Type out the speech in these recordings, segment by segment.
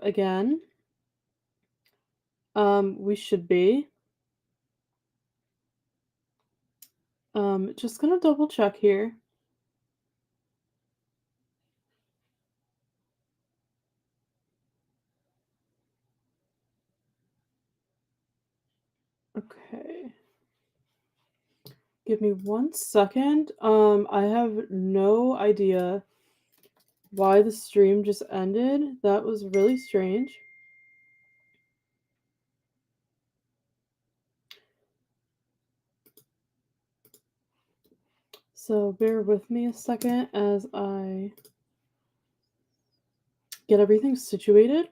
again. We should be. Just gonna double check here. Okay. Give me 1 second. I have no idea why the stream just ended. That was really strange. So bear with me a second as I get everything situated.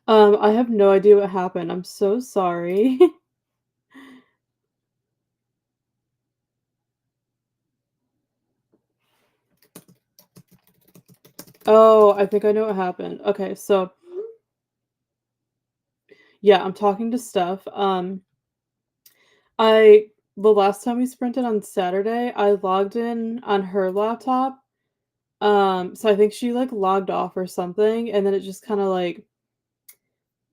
I have no idea what happened. I'm so sorry. Oh, I think I know what happened. Okay, so yeah, I'm talking to Steph. I the last time we sprinted on Saturday, I logged in on her laptop. So I think she like logged off or something, and then it just kind of like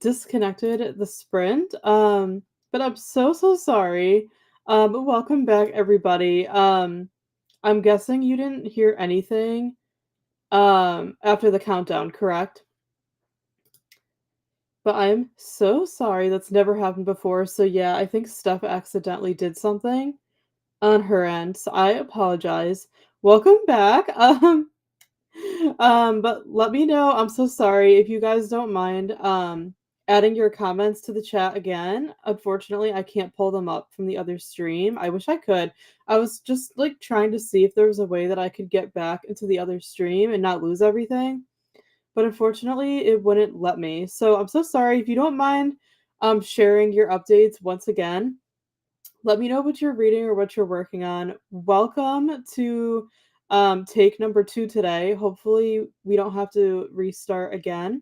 disconnected the sprint. But I'm so sorry. But welcome back, everybody. I'm guessing you didn't hear anything after the countdown, correct? But I'm so sorry. That's never happened before. So yeah, I think Steph accidentally did something on her end. So I apologize. Welcome back. But let me know. I'm so sorry if you guys don't mind adding your comments to the chat again. Unfortunately, I can't pull them up from the other stream. I wish I could. I was just like trying to see if there was a way that I could get back into the other stream and not lose everything. But unfortunately, it wouldn't let me. So I'm so sorry. If you don't mind sharing your updates once again, let me know what you're reading or what you're working on. Welcome to take number 2 today. Hopefully, we don't have to restart again.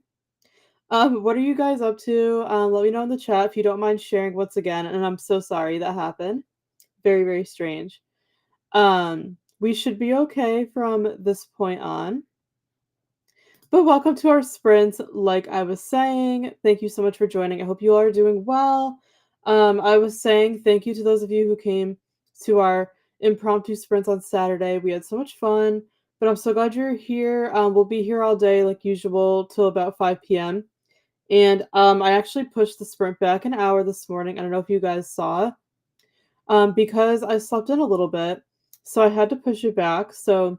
What are you guys up to? Let me know in the chat if you don't mind sharing once again. And I'm so sorry that happened. Very, very strange. We should be okay from this point on. But welcome to our sprint. Like I was saying, thank you so much for joining. I hope you all are doing well. I was saying thank you to those of you who came to our impromptu sprints on Saturday. We had so much fun, but I'm so glad you're here. We'll be here all day, like usual, till about 5 p.m. And I actually pushed the sprint back an hour this morning. I don't know if you guys saw, because I slept in a little bit, so I had to push it back. So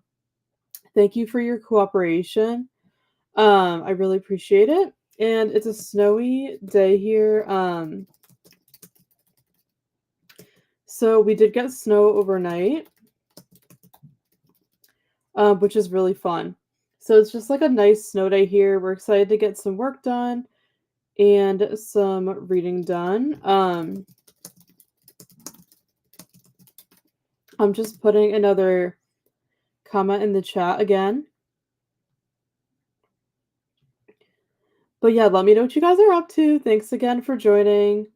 thank you for your cooperation. I really appreciate it. And it's a snowy day here. So we did get snow overnight, which is really fun. So it's just like a nice snow day here. We're excited to get some work done and some reading done. I'm just putting another comment in the chat again. But yeah, let me know what you guys are up to. Thanks again for joining.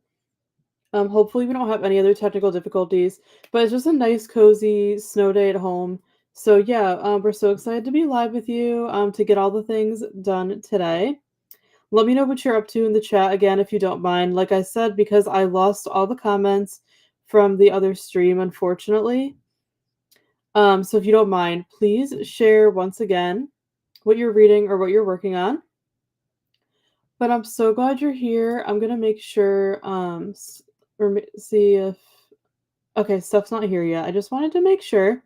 Hopefully we don't have any other technical difficulties, but it's just a nice, cozy snow day at home. So yeah, we're so excited to be live with you, to get all the things done today. Let me know what you're up to in the chat again, if you don't mind. Like I said, because I lost all the comments from the other stream, unfortunately. So if you don't mind, please share once again what you're reading or what you're working on. But I'm so glad you're here. I'm gonna make sure, see if okay, Steph's not here yet. I just wanted to make sure.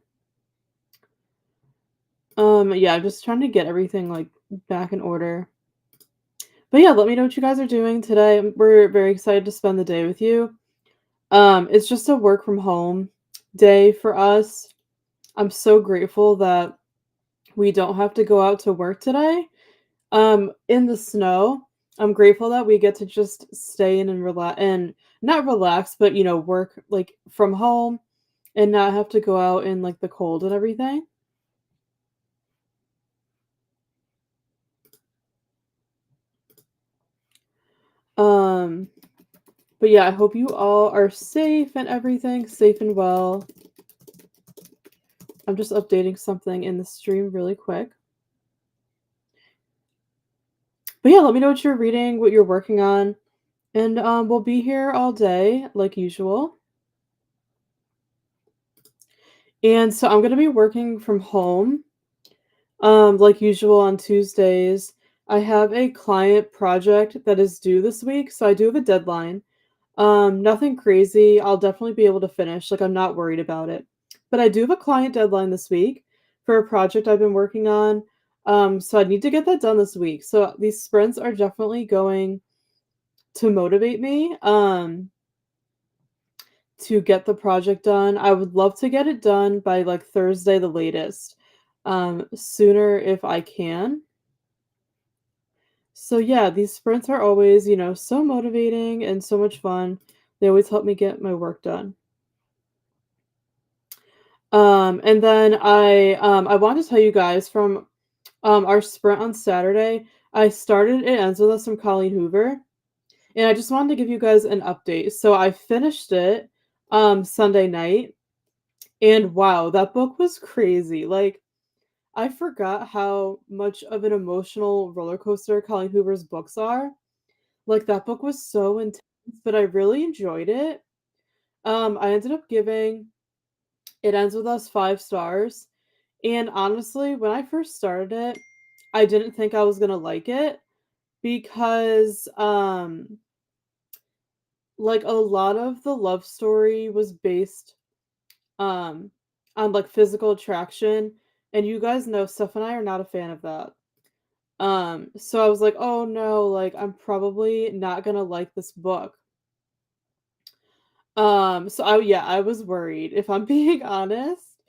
Yeah, I'm just trying to get everything like back in order. But yeah, let me know what you guys are doing today. We're very excited to spend the day with you. It's just a work from home day for us. I'm so grateful that we don't have to go out to work today. In the snow. I'm grateful that we get to just stay in and relax and not relax, but work like from home and not have to go out in like the cold and everything. Um, but yeah, I hope you all are safe and everything, safe and well. I'm just updating something in the stream really quick. But yeah, let me know what you're reading, what you're working on, and we'll be here all day like usual. And so I'm gonna be working from home, like usual on Tuesdays. I have a client project that is due this week, so I do have a deadline. Nothing crazy. I'll definitely be able to finish. Like, I'm not worried about it. But I do have a client deadline this week for a project I've been working on. So I need to get that done this week. So these sprints are definitely going to motivate me to get the project done. I would love to get it done by like Thursday the latest. Sooner if I can. So yeah, these sprints are always, so motivating and so much fun. They always help me get my work done. And then I want to tell you guys from our sprint on Saturday, I started It Ends With Us from Colleen Hoover, and I just wanted to give you guys an update. So I finished it Sunday night, and wow, that book was crazy. Like, I forgot how much of an emotional roller coaster Colleen Hoover's books are. Like, that book was so intense, but I really enjoyed it. I ended up giving It Ends With Us 5 stars. And honestly, when I first started it, I didn't think I was gonna like it because, like, a lot of the love story was based, um, on, like, physical attraction, and you guys know Steph and I are not a fan of that. So I was like, "Oh, no, like, I'm probably not gonna like this book." So I was worried, if I'm being honest.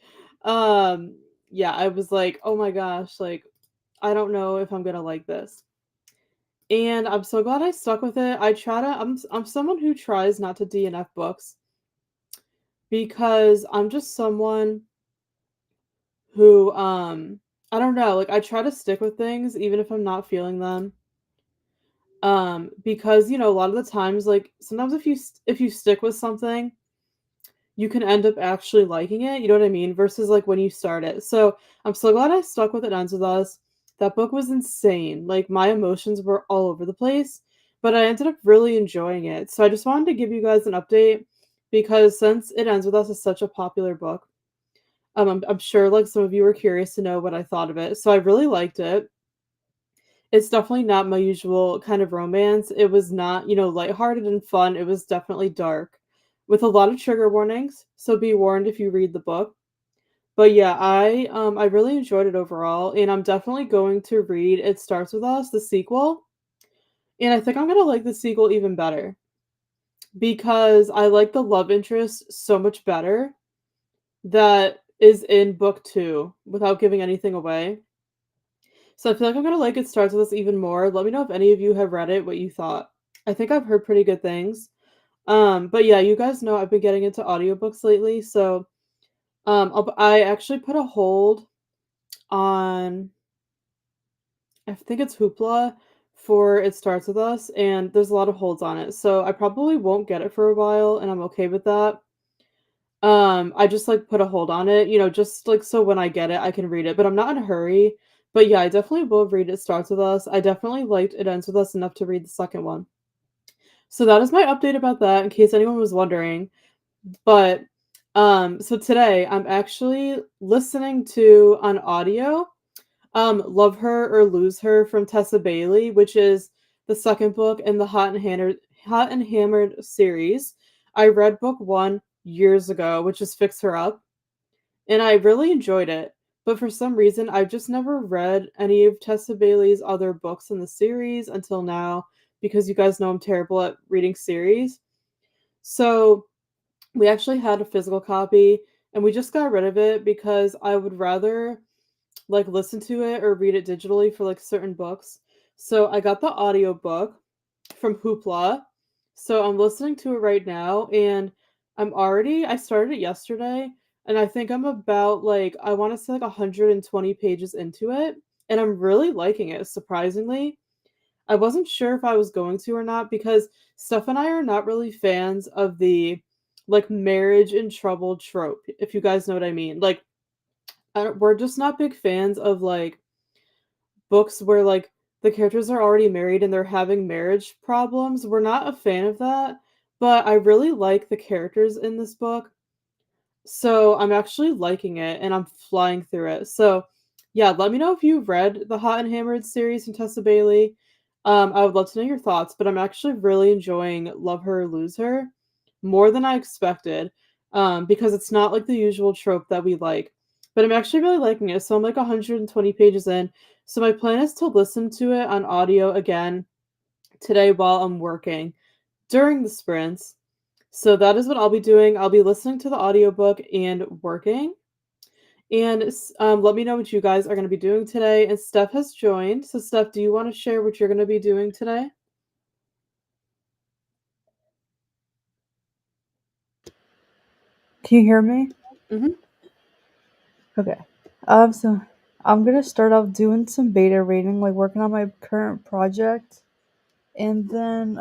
Um, yeah, I was like, "Oh my gosh, like, I don't know if I'm gonna like this." And I'm so glad I stuck with it. I'm someone who tries not to DNF books because I'm just someone who I don't know, like I try to stick with things even if I'm not feeling them. Because a lot of the times like sometimes if you stick with something, you can end up actually liking it, you know what I mean? Versus like when you start it. So I'm so glad I stuck with It Ends With Us. That book was insane. Like my emotions were all over the place, but I ended up really enjoying it. So I just wanted to give you guys an update because since It Ends With Us is such a popular book, I'm sure like some of you were curious to know what I thought of it. So I really liked it. It's definitely not my usual kind of romance. It was not, lighthearted and fun. It was definitely dark with a lot of trigger warnings. So be warned if you read the book. But yeah, I really enjoyed it overall, and I'm definitely going to read It Starts With Us, the sequel. And I think I'm gonna like the sequel even better because I like the love interest so much better that is in book two without giving anything away. So I feel like I'm gonna like It Starts With Us even more. Let me know if any of you have read it, what you thought. I think I've heard pretty good things. But yeah, you guys know I've been getting into audiobooks lately, so I actually put a hold on I think it's Hoopla for It Starts With Us, and there's a lot of holds on it. So I probably won't get it for a while, and I'm okay with that. I just like put a hold on it, just like so when I get it, I can read it, but I'm not in a hurry. But yeah, I definitely will read It Starts With Us. I definitely liked It Ends With Us enough to read the second one. So that is my update about that in case anyone was wondering. But so today I'm actually listening to on audio Love Her or Lose Her from Tessa Bailey, which is the second book in the Hot and Hammered series. I read book 1 years ago, which is Fix Her Up, and I really enjoyed it. But for some reason, I've just never read any of Tessa Bailey's other books in the series until now because you guys know I'm terrible at reading series. So, we actually had a physical copy and we just got rid of it because I would rather like listen to it or read it digitally for like certain books. So I got the audiobook from Hoopla. So I'm listening to it right now and I started it yesterday and I think I'm about like I want to say like 120 pages into it and I'm really liking it surprisingly. I wasn't sure if I was going to or not because Steph and I are not really fans of the like marriage in trouble trope, if you guys know what I mean. Like we're just not big fans of like books where like the characters are already married and they're having marriage problems. We're not a fan of that, but I really like the characters in this book. So I'm actually liking it and I'm flying through it. So yeah, let me know if you've read the Hot and Hammered series from Tessa Bailey. I would love to know your thoughts, but I'm actually really enjoying Love Her or Lose Her more than I expected. Because it's not like the usual trope that we like. But I'm actually really liking it. So I'm like 120 pages in. So my plan is to listen to it on audio again today while I'm working during the sprints. So that is what I'll be doing. I'll be listening to the audiobook and working. And let me know what you guys are going to be doing today. And Steph has joined. So, Steph, do you want to share what you're going to be doing today? Can you hear me? Hmm. Okay. So I'm gonna start off doing some beta reading, like working on my current project, and then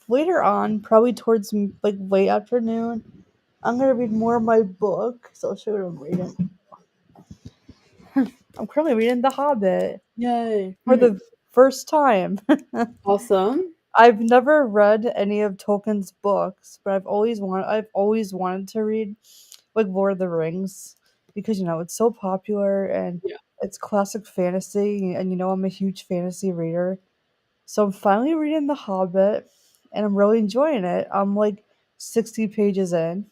later on, probably towards like late afternoon, I'm gonna read more of my book. So I'll show you what I'm reading. I'm currently reading The Hobbit Yay. for the first time. Awesome. I've never read any of Tolkien's books, but I've always wanted to read like Lord of the Rings because it's so popular and Yeah. it's classic fantasy and I'm a huge fantasy reader. So I'm finally reading The Hobbit and I'm really enjoying it. I'm like 60 pages in.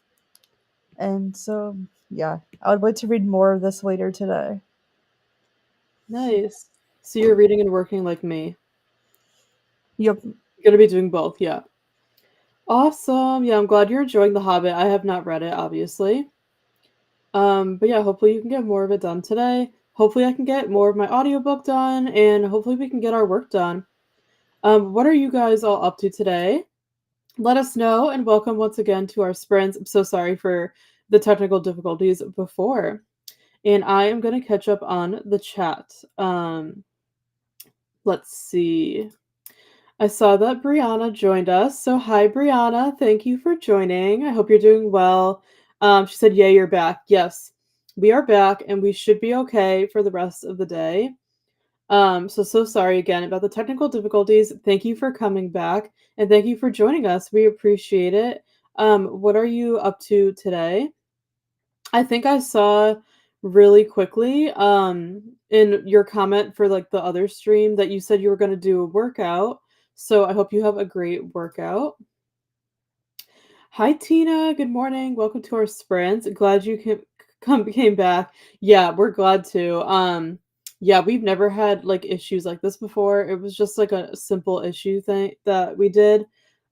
And so yeah, I would like to read more of this later today. Nice. So you're reading and working like me. Yep. You're going to be doing both. Yeah. Awesome. Yeah, I'm glad you're enjoying The Hobbit. I have not read it, obviously. But yeah, hopefully you can get more of it done today. Hopefully I can get more of my audiobook done and hopefully we can get our work done. What are you guys all up to today? Let us know and welcome once again to our sprints. I'm so sorry for the technical difficulties before. And I am going to catch up on the chat. Let's see. I saw that Brianna joined us. So, hi, Brianna. Thank you for joining. I hope you're doing well. She said, yay, you're back. Yes, we are back and we should be okay for the rest of the day. So sorry again about the technical difficulties. Thank you for coming back and thank you for joining us. We appreciate it. What are you up to today? I think I saw really quickly in your comment for like the other stream that you said you were going to do a workout. So I hope you have a great workout. Hi Tina, good morning. Welcome to our sprints. Glad you came back. Yeah, we're glad to. Yeah, we've never had like issues like this before. It was just like a simple issue thing that we did.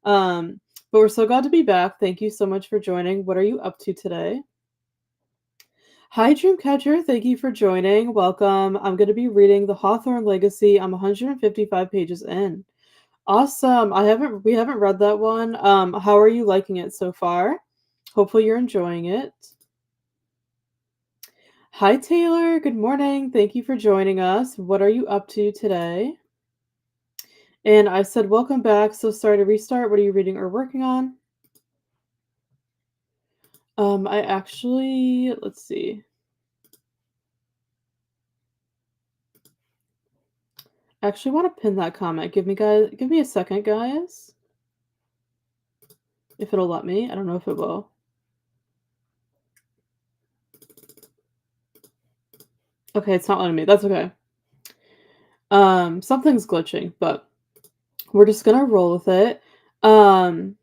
Um, but we're so glad to be back. Thank you so much for joining. What are you up to today? Hi Dreamcatcher, thank you for joining. Welcome. I'm going to be reading The Hawthorne Legacy. I'm 155 pages in. Awesome. We haven't read that one. How are you liking it so far? Hopefully you're enjoying it. Hi Taylor, good morning. Thank you for joining us. What are you up to today? And I said welcome back. So sorry to restart. What are you reading or working on? I actually, let's see. I actually want to pin that comment. Give me a second, guys. If it'll let me. I don't know if it will. Okay, it's not letting me. That's okay. Something's glitching, but we're just gonna roll with it. Um,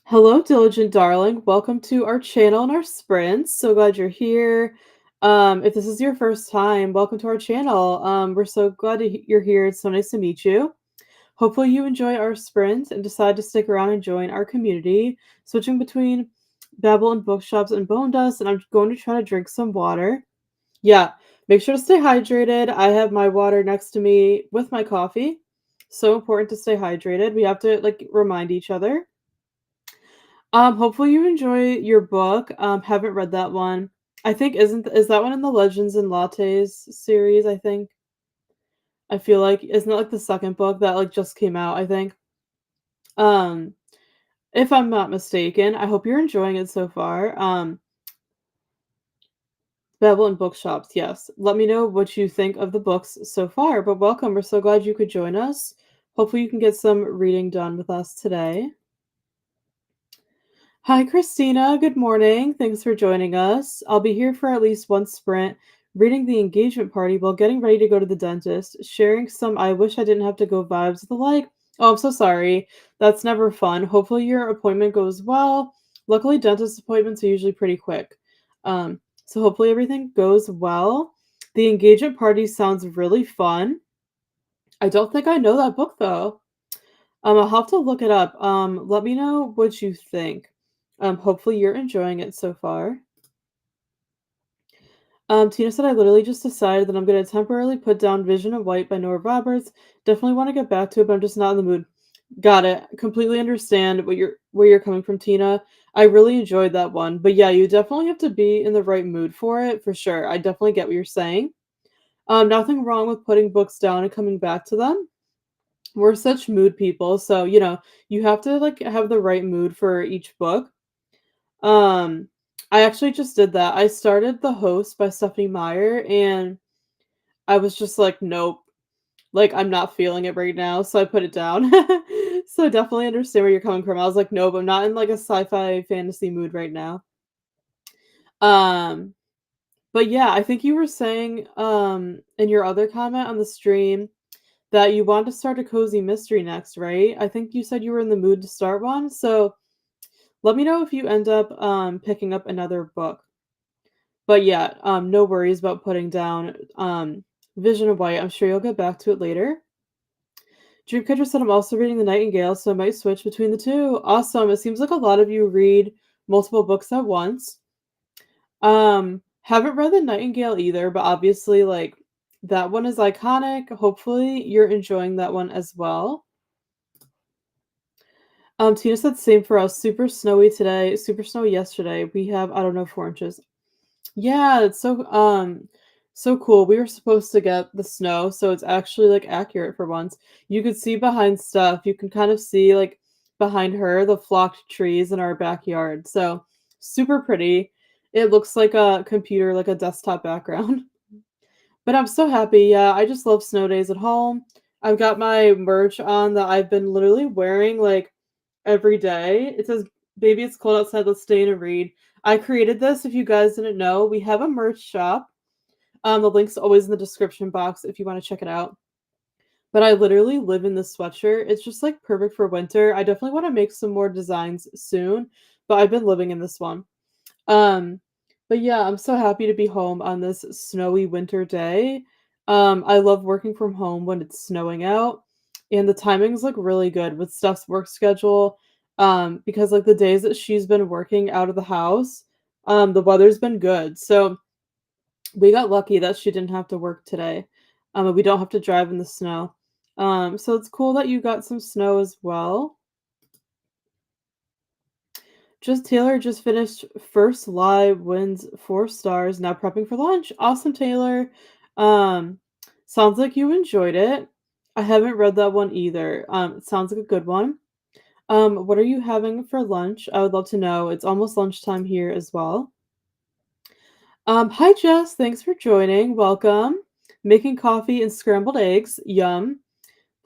Hello, diligent darling. Welcome to our channel and our sprints. So glad you're here. If this is your first time, welcome to our channel. We're so glad you're here. It's so nice to meet you. Hopefully you enjoy our sprints and decide to stick around and join our community, switching between Babel and bookshops and bone dust. And I'm going to try to drink some water. Yeah, make sure to stay hydrated. I have my water next to me with my coffee. So important to stay hydrated. We have to like remind each other. Hopefully you enjoy your book. Haven't read that one. I think is that one in the Legends and Lattes series, I think. I feel like isn't that like the second book that like just came out, I think. Um, if I'm not mistaken. I hope you're enjoying it so far. Bevel Bookshops, yes. Let me know what you think of the books so far, but welcome. We're so glad you could join us. Hopefully, you can get some reading done with us today. Hi, Christina. Good morning. Thanks for joining us. I'll be here for at least one sprint, reading the engagement party while getting ready to go to the dentist, sharing some I wish I didn't have to go vibes, the like. Oh, I'm so sorry. That's never fun. Hopefully, your appointment goes well. Luckily, dentist appointments are usually pretty quick. So hopefully everything goes well. The engagement party sounds really fun. I don't think I know that book though. I'll have to look it up. Let me know what you think. Hopefully you're enjoying it so far. Tina said, I literally just decided that I'm going to temporarily put down Vision of White by Nora Roberts. Definitely want to get back to it, but I'm just not in the mood. Got it. Completely understand where you're coming from, Tina. I really enjoyed that one. But yeah, you definitely have to be in the right mood for it, for sure. I definitely get what you're saying. Nothing wrong with putting books down and coming back to them. We're such mood people, so you have to like have the right mood for each book. Um, I actually just did that. I started The Host by Stephanie Meyer, and I was just like, nope, like I'm not feeling it right now, so I put it down. So I definitely understand where you're coming from. I was like, nope, I'm not in like a sci-fi fantasy mood right now. Um, but yeah, I think you were saying in your other comment on the stream that you want to start a cozy mystery next, right? I think you said you were in the mood to start one, so let me know if you end up picking up another book. But yeah, no worries about putting down Vision of White. I'm sure you'll get back to it later. Dreamcatcher said I'm also reading The Nightingale, so I might switch between the two. Awesome. It seems like a lot of you read multiple books at once. Haven't read The Nightingale either, but obviously like that one is iconic. Hopefully you're enjoying that one as well. Tina said same for us. Super snowy today, super snowy yesterday. We have, I don't know, 4 inches. Yeah, it's so cool. We were supposed to get the snow, so it's actually like accurate for once. You could see behind stuff. You can kind of see like behind her the flocked trees in our backyard. So super pretty. It looks like a computer, like a desktop background. But I'm so happy. Yeah, I just love snow days at home. I've got my merch on that I've been literally wearing like every day. It says, "Baby, it's cold outside. Let's stay in and read." I created this. If you guys didn't know, we have a merch shop. The link's always in the description box if you want to check it out. But I literally live in this sweatshirt. It's just like perfect for winter. I definitely want to make some more designs soon, but I've been living in this one. Um, but yeah, I'm so happy to be home on this snowy winter day. I love working from home when it's snowing out, and the timings look really good with Steph's work schedule. Because like the days that she's been working out of the house, the weather's been good. So we got lucky that she didn't have to work today. And we don't have to drive in the snow. So it's cool that you got some snow as well. Just Taylor just finished first live, wins 4 stars, now prepping for lunch. Awesome, Taylor. Um, Sounds like you enjoyed it. I haven't read that one either. It sounds like a good one. What are you having for lunch? I would love to know. It's almost lunchtime here as well. Hi Jess, thanks for joining. Welcome. Making coffee and scrambled eggs. Yum.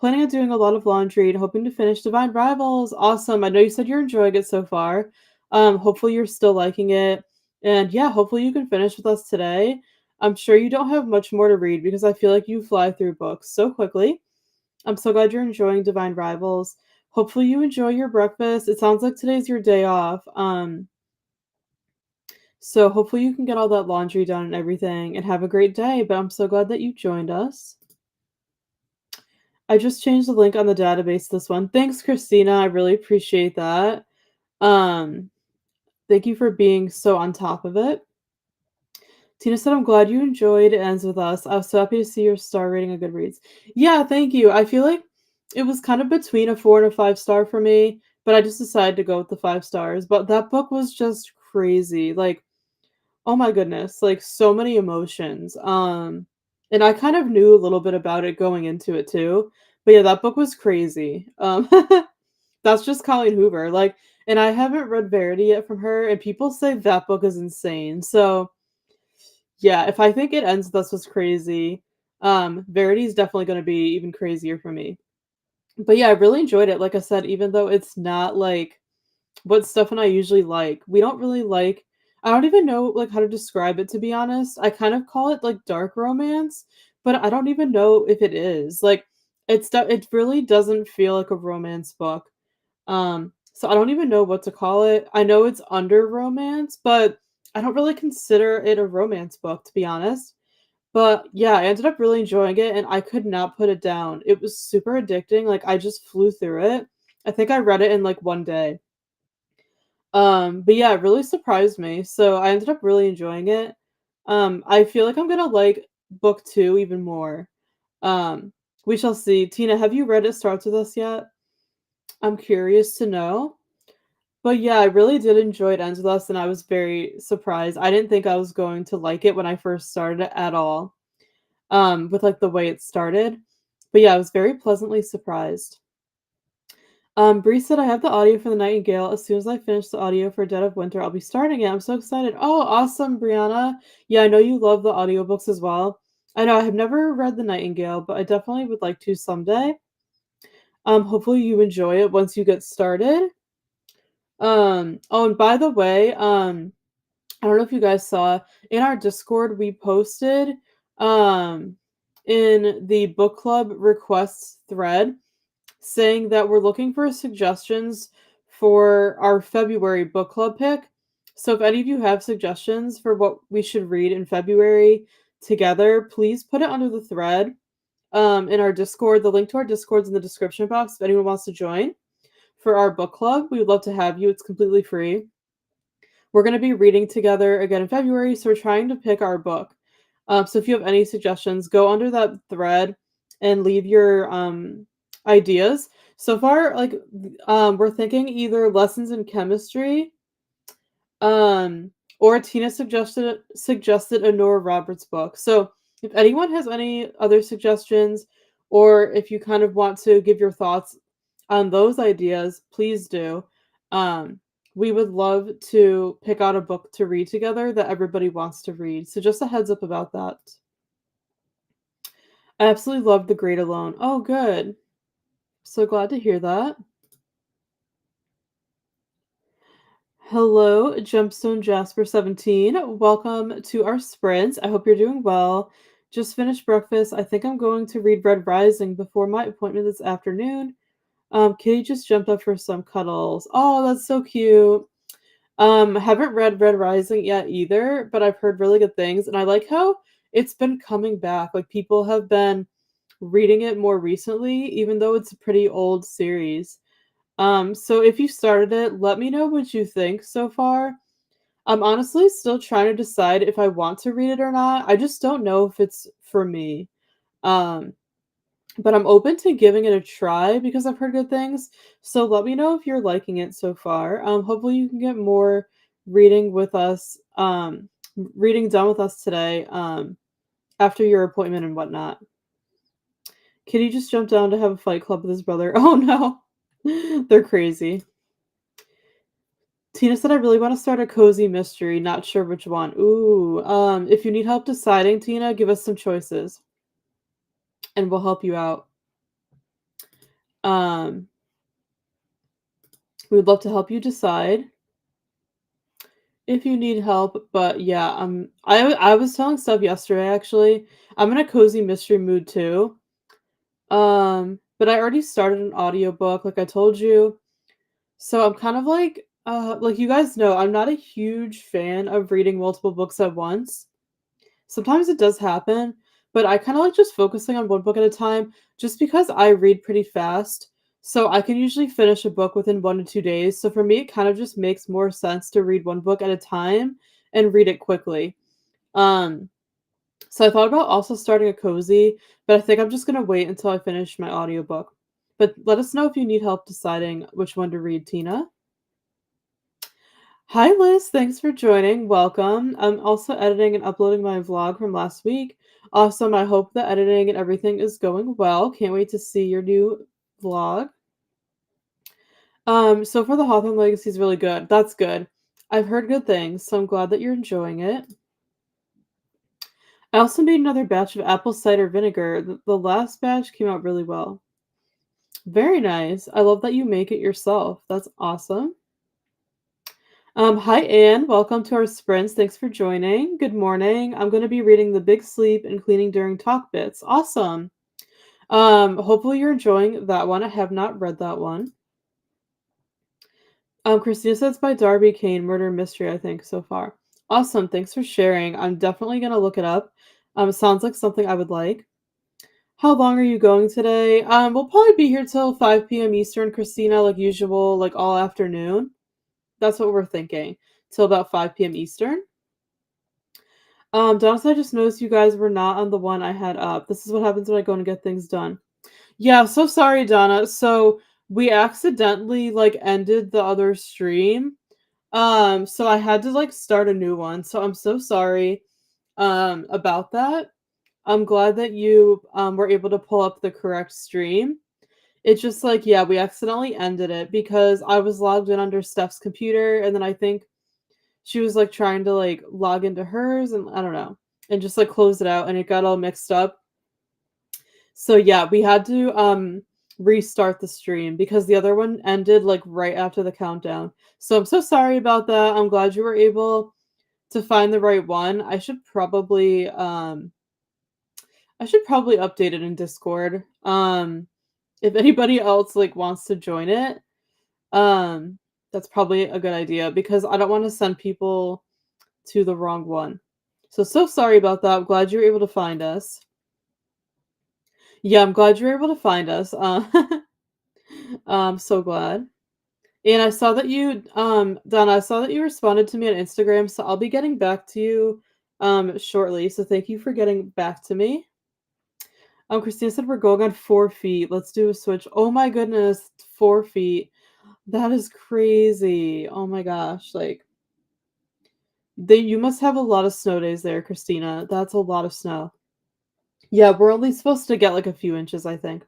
Planning on doing a lot of laundry and hoping to finish Divine Rivals. Awesome. I know you said you're enjoying it so far. Hopefully you're still liking it. And yeah, hopefully you can finish with us today. I'm sure you don't have much more to read because I feel like you fly through books so quickly. I'm so glad you're enjoying Divine Rivals. Hopefully you enjoy your breakfast. It sounds like today's your day off. So hopefully you can get all that laundry done and everything and have a great day. But I'm so glad that you joined us. I just changed the link on the database this one. Thanks, Christina. I really appreciate that. Um, Thank you for being so on top of it. Tina said, I'm glad you enjoyed It Ends With Us. I was so happy to see your star rating on Goodreads. Yeah, thank you. I feel like it was kind of between a 4 and a 5 star for me, but I just decided to go with the 5 stars. But that book was just crazy. Like, oh my goodness, like so many emotions. And I kind of knew a little bit about it going into it too. But yeah, that book was crazy. That's just Colleen Hoover. Like, and I haven't read Verity yet from her, and people say that book is insane. So Yeah, if I think it ends thus was crazy, Verity is definitely gonna be even crazier for me. But yeah, I really enjoyed it. Like I said, even though it's not like what Steph and I usually like. We don't really like I don't even know like how to describe it to be honest. I kind of call it like dark romance, but I don't even know if it is. Like it really doesn't feel like a romance book. So I don't even know what to call it. I know it's under romance, but I don't really consider it a romance book to be honest. But yeah, I ended up really enjoying it and I could not put it down. It was super addicting. Like I just flew through it. I think I read it in like one day. But yeah, it really surprised me. So I ended up really enjoying it. I feel like I'm gonna like book 2 even more. Um, we shall see. Tina, have you read It Starts With Us yet? I'm curious to know. But yeah, I really did enjoy It Ends With Us, and I was very surprised. I didn't think I was going to like it when I first started it at all, with like the way it started. But yeah, I was very pleasantly surprised. Bree said, I have the audio for The Nightingale. As soon as I finish the audio for Dead of Winter, I'll be starting it. I'm so excited. Oh, awesome, Brianna. Yeah, I know you love the audiobooks as well. I know I have never read The Nightingale, but I definitely would like to someday. Hopefully you enjoy it once you get started. Oh, and by the way, I don't know if you guys saw in our Discord, we posted in the book club requests thread saying that we're looking for suggestions for our February book club pick. So if any of you have suggestions for what we should read in February together, please put it under the thread in our Discord. The link to our Discord's in the description box if anyone wants to join for our book club. We would love to have you. It's completely free. We're going to be reading together again in February, so we're trying to pick our book. So if you have any suggestions, go under that thread and leave your ideas. So far, like we're thinking either lessons in chemistry, um, or Tina suggested a Nora Roberts book. So if anyone has any other suggestions, or if you kind of want to give your thoughts on those ideas, please do. Um, we would love to pick out a book to read together that everybody wants to read. So just a heads up about that. I absolutely love The Great Alone. Oh, good. So glad to hear that. Hello, Gemstone Jasper 17. Welcome to our sprint. I hope you're doing well. Just finished breakfast. I think I'm going to read Red Rising before my appointment this afternoon. Kitty just jumped up for some cuddles. Oh, that's so cute. Haven't read Red Rising yet either, but I've heard really good things, and I like how it's been coming back. Like people have been reading it more recently, even though it's a pretty old series. So if you started it, let me know what you think so far. I'm honestly still trying to decide if I want to read it or not. I just don't know if it's for me. Um, but I'm open to giving it a try because I've heard good things. So let me know if you're liking it so far. Hopefully you can get more reading with us, reading done with us today, after your appointment and whatnot. Kitty just jumped down to have a fight club with his brother. Oh no. They're crazy. Tina said, I really want to start a cozy mystery, not sure which one. Ooh, if you need help deciding, Tina, give us some choices and we'll help you out. Um, we would love to help you decide if you need help, but yeah, I was telling Steph yesterday actually. I'm in a cozy mystery mood too. But I already started an audiobook, like I told you. So I'm kind of like you guys know, I'm not a huge fan of reading multiple books at once. Sometimes it does happen, but I kind of like just focusing on one book at a time just because I read pretty fast. So I can usually finish a book within 1 to 2 days. So for me, it kind of just makes more sense to read one book at a time and read it quickly. Um, so I thought about also starting a cozy, but I think I'm just gonna wait until I finish my audiobook. But let us know if you need help deciding which one to read, Tina. Hi, Liz. Thanks for joining. Welcome. I'm also editing and uploading my vlog from last week. Awesome. I hope the editing and everything is going well. Can't wait to see your new vlog. So for the Hawthorne Legacy is really good. That's good. I've heard good things, so I'm glad that you're enjoying it. I also made another batch of apple cider vinegar. The last batch came out really well. Very nice. I love that you make it yourself. That's awesome. Hi, Anne. Welcome to our sprints. Thanks for joining. Good morning. I'm going to be reading The Big Sleep and Cleaning During Talk Bits. Awesome. Hopefully you're enjoying that one. I have not read that one. Christina says by Darby Kane, Murder Mystery, I think, so far. Awesome. Thanks for sharing. I'm definitely going to look it up. Sounds like something I would like. How long are you going today? We'll probably be here till 5 p.m. Eastern, Christina, like usual, like all afternoon. That's what we're thinking. Till about 5 p.m. Eastern. Donna said I just noticed you guys were not on the one I had up. This is what happens when I go and get things done. Yeah, so sorry, Donna. So we accidentally like ended the other stream. So I had to like start a new one. So I'm so sorry about that. I'm glad that you were able to pull up the correct stream. It's just like, yeah, we accidentally ended it because I was logged in under Steph's computer and then I think she was like trying to like log into hers and I don't know, and just like close it out and it got all mixed up. So yeah, we had to restart the stream because the other one ended like right after the countdown. So I'm so sorry about that. I'm glad you were able to find the right one. I should probably update it in Discord. If anybody else like wants to join it, um that's probably a good idea because I don't want to send people to the wrong one. So sorry about that. I'm glad you were able to find us. Yeah, I'm glad you were able to find us. I'm so glad. And I saw that you, Donna, I saw that you responded to me on Instagram, so I'll be getting back to you, shortly. So thank you for getting back to me. Christina said we're going on 4 feet. Let's do a switch. Oh my goodness, 4 feet. That is crazy. Oh my gosh, like you must have a lot of snow days there, Christina. That's a lot of snow. Yeah, we're only supposed to get like a few inches, I think.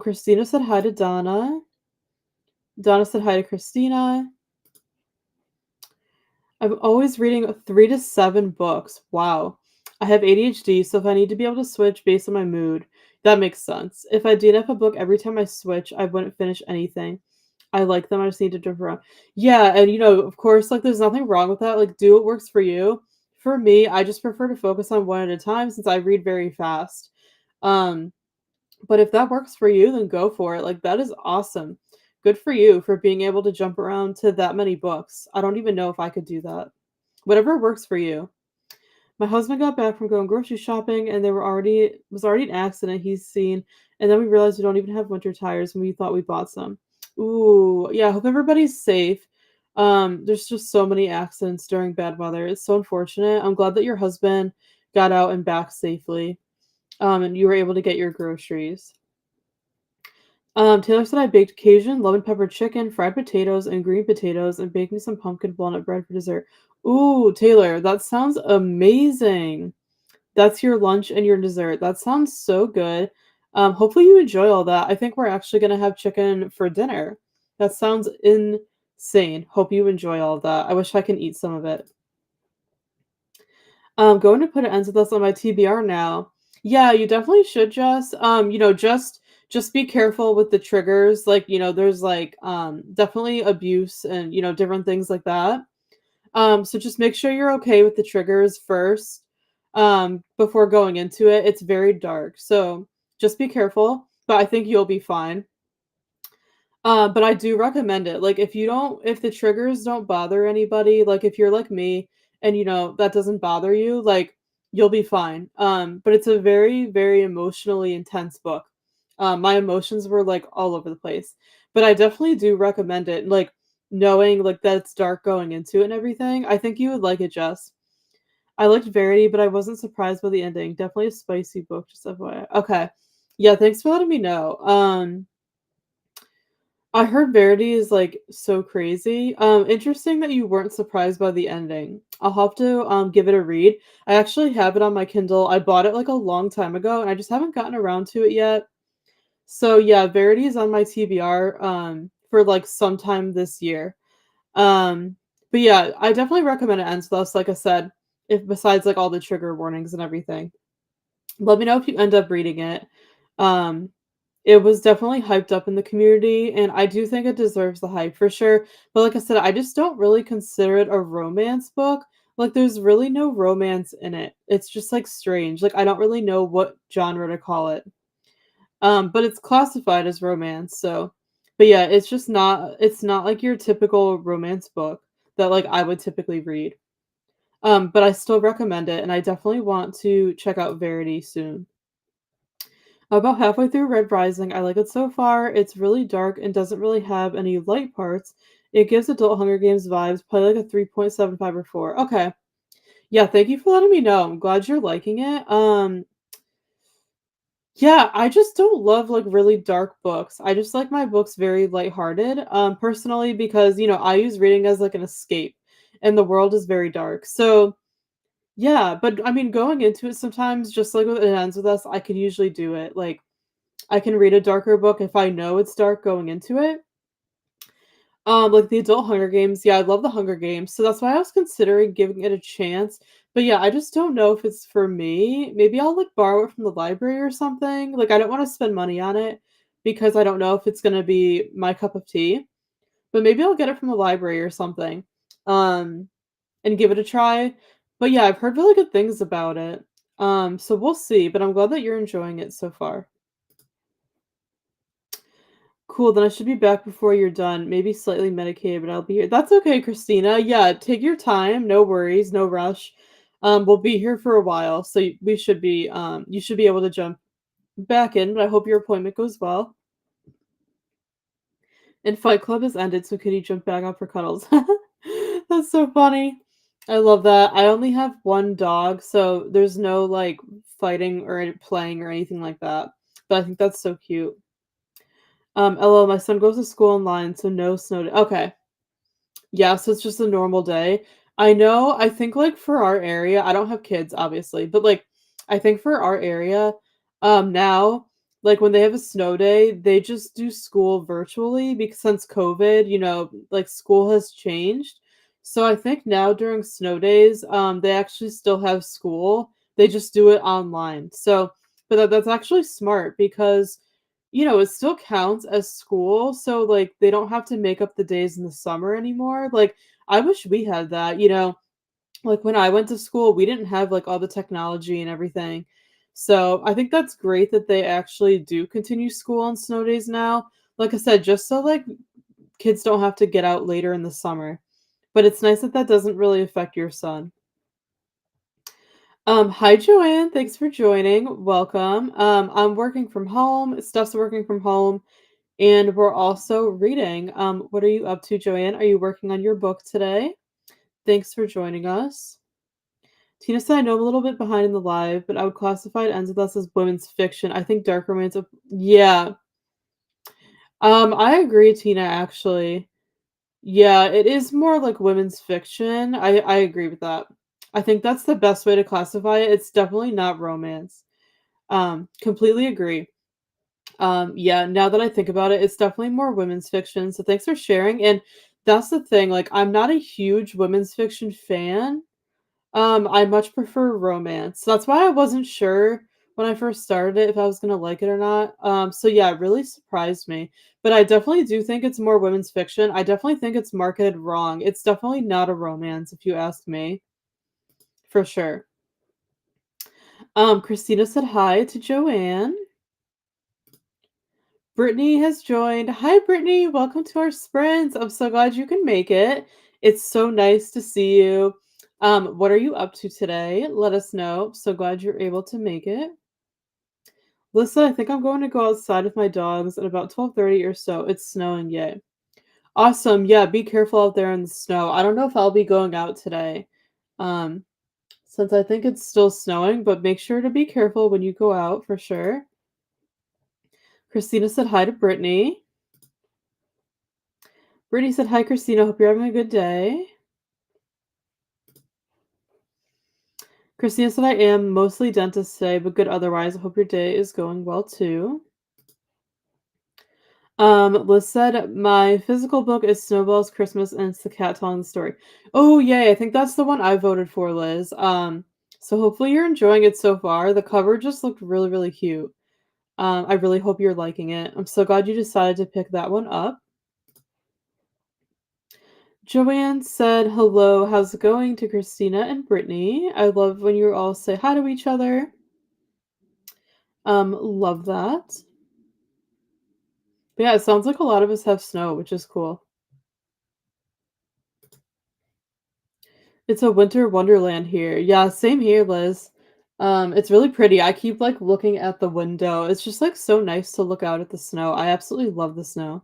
Christina said hi to Donna. Donna said hi to Christina. I'm always reading 3 to 7 books. Wow. I have ADHD, so if I need to be able to switch based on my mood, that makes sense. If I DNF a book every time I switch, I wouldn't finish anything. I like them. I just need to jump around. Yeah, and of course, like there's nothing wrong with that. Like do what works for you. For me, I just prefer to focus on one at a time since I read very fast. Um, but if that works for you, then go for it. Like that is awesome. Good for you for being able to jump around to that many books. I don't even know if I could do that. Whatever works for you. My husband got back from going grocery shopping and there was already an accident he's seen, and then we realized we don't even have winter tires and we thought we bought some. Ooh, yeah, I hope everybody's safe. There's just so many accidents during bad weather. It's so unfortunate. I'm glad that your husband got out and back safely. And you were able to get your groceries. Taylor said I baked Cajun lemon pepper chicken, fried potatoes, and green potatoes, and baked me some pumpkin walnut bread for dessert. Ooh, Taylor, that sounds amazing. That's your lunch and your dessert. That sounds so good. Hopefully you enjoy all that. I think we're actually gonna have chicken for dinner. That sounds insane. Hope you enjoy all of that. I wish I can eat some of it. Going to put it ends with us on my TBR now. Yeah, you definitely should just be careful with the triggers. Like, there's like definitely abuse and different things like that. So just make sure you're okay with the triggers first, before going into it. It's very dark. So just be careful, but I think you'll be fine. But I do recommend it. Like if the triggers don't bother anybody, like if you're like me and that doesn't bother you, like you'll be fine. But it's a very, very emotionally intense book. My emotions were like all over the place. But I definitely do recommend it. Like knowing like that it's dark going into it and everything. I think you would like it, Jess. I liked Verity, but I wasn't surprised by the ending. Definitely a spicy book, just FYI. Okay. Yeah, thanks for letting me know. I heard Verity is, like, so crazy. Interesting that you weren't surprised by the ending. I'll have to, give it a read. I actually have it on my Kindle. I bought it, like, a long time ago, and I just haven't gotten around to it yet. So, yeah, Verity is on my TBR, for, like, sometime this year. Um, but, yeah, I definitely recommend it ends with us, like I said. if besides, like, all the trigger warnings and everything. Let me know if you end up reading it. Um, it was definitely hyped up in the community, and I do think it deserves the hype for sure. But like I said, I just don't really consider it a romance book. Like, there's really no romance in it. It's just like strange. Like, I don't really know what genre to call it. But it's classified as romance, so but yeah, it's not like your typical romance book that like I would typically read. But I still recommend it, and I definitely want to check out Verity soon. About halfway through Red Rising, I like it so far. It's really dark and doesn't really have any light parts. It gives adult Hunger Games vibes, probably like a 3.75 or 4. Okay. Yeah, thank you for letting me know. I'm glad you're liking it. Yeah, I just don't love like really dark books. I just like my books very lighthearted. Personally because, I use reading as like an escape and the world is very dark. So, yeah, but I mean going into it sometimes just like with It Ends With Us, I can usually do it. Like I can read a darker book if I know it's dark going into it. Like the adult Hunger Games, yeah, I love the Hunger Games, so that's why I was considering giving it a chance. But yeah, I just don't know if it's for me. Maybe I'll like borrow it from the library or something. Like I don't want to spend money on it because I don't know if it's gonna be my cup of tea. But maybe I'll get it from the library or something. Um, and give it a try. But yeah, I've heard really good things about it. So we'll see. But I'm glad that you're enjoying it so far. Cool, then I should be back before you're done. Maybe slightly medicated, but I'll be here. That's okay, Christina. Yeah, take your time. No worries, no rush. We'll be here for a while, so we should be you should be able to jump back in, but I hope your appointment goes well. And Fight Club has ended, so can you jump back up for cuddles? That's so funny. I love that. I only have one dog, so there's no like fighting or playing or anything like that. But I think that's so cute. LOL, my son goes to school online, so no snow day. Okay. Yeah, so it's just a normal day. I know, I think, like, for our area I don't have kids, obviously, but, like, I think for our area, now, like, when they have a snow day, they just do school virtually because since COVID, like, school has changed. So I think now during snow days, they actually still have school, they just do it online. So but that's actually smart because, it still counts as school, so, like, they don't have to make up the days in the summer anymore. Like, I wish we had that, like, when I went to school, we didn't have, like, all the technology and everything. So, I think that's great that they actually do continue school on snow days now. Like I said, just so, like, kids don't have to get out later in the summer. But it's nice that that doesn't really affect your son. Hi Joanne, thanks for joining. Welcome. I'm working from home. Steph's working from home. And we're also reading. What are you up to, Joanne? Are you working on your book today? Thanks for joining us. Tina said, I know I'm a little bit behind in the live, but I would classify It Ends With Us as women's fiction. I think dark romance yeah. I agree, Tina, actually. Yeah, it is more like women's fiction. I agree with that. I think that's the best way to classify it. It's definitely not romance. Completely agree. Yeah, now that I think about it, it's definitely more women's fiction. So thanks for sharing. And that's the thing, like I'm not a huge women's fiction fan. I much prefer romance. So that's why I wasn't sure when I first started it if I was gonna like it or not. So yeah, it really surprised me. But I definitely do think it's more women's fiction. I definitely think it's marketed wrong. It's definitely not a romance, if you ask me, for sure. Christina said hi to Joanne. Brittany has joined. Hi, Brittany. Welcome to our sprints. I'm so glad you can make it. It's so nice to see you. What are you up to today? Let us know. So glad you're able to make it. Listen, I think I'm going to go outside with my dogs at about 12:30 or so. It's snowing, yay. Awesome. Yeah, be careful out there in the snow. I don't know if I'll be going out today. Um, since I think it's still snowing, but make sure to be careful when you go out for sure. Christina said hi to Brittany. Brittany said, hi, Christina. Hope you're having a good day. Christina said, I am mostly dentist today, but good otherwise. I hope your day is going well too. Liz said, "My physical book is Snowball's Christmas and it's the cat telling the story." Oh, yay, I think that's the one I voted for, Liz. So hopefully you're enjoying it so far. The cover just looked really, really cute. I really hope you're liking it. I'm so glad you decided to pick that one up. Joanne said, "Hello, how's it going?" to Christina and Brittany. I love when you all say hi to each other. Love that. But yeah, it sounds like a lot of us have snow, which is cool. It's a winter wonderland here. Yeah, same here, Liz. It's really pretty. I keep like looking at the window. It's just like so nice to look out at the snow. I absolutely love the snow.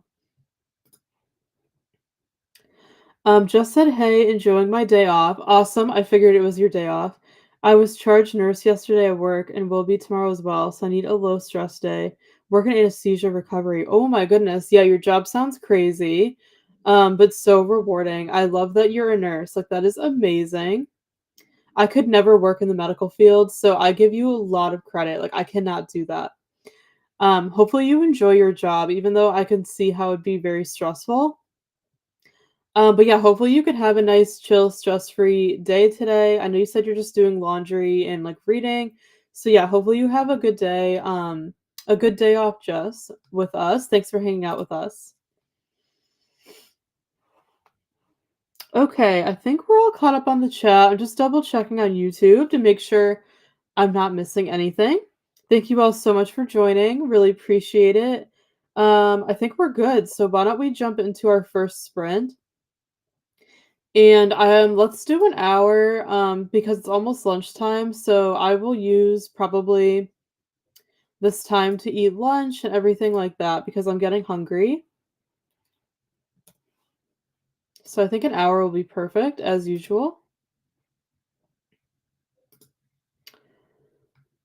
Just said, "Hey, enjoying my day off." Awesome. I figured it was your day off. I was charge nurse yesterday at work and will be tomorrow as well, so I need a low stress day. Work in anesthesia recovery. Oh my goodness. Yeah, your job sounds crazy. But so rewarding. I love that you're a nurse. Like that is amazing. I could never work in the medical field, so I give you a lot of credit. Like I cannot do that. Hopefully you enjoy your job, even though I can see how it'd be very stressful. But yeah, hopefully you can have a nice, chill, stress-free day today. I know you said you're just doing laundry and like reading. So yeah, hopefully you have a good day. A good day off, Jess, with us. Thanks for hanging out with us. Okay, I think we're all caught up on the chat. I'm just double checking on YouTube to make sure I'm not missing anything. Thank you all so much for joining. Really appreciate it. I think we're good. So why don't we jump into our first sprint? And let's do an hour because it's almost lunchtime. So I will use probably this time to eat lunch and everything like that because I'm getting hungry. So I think an hour will be perfect as usual.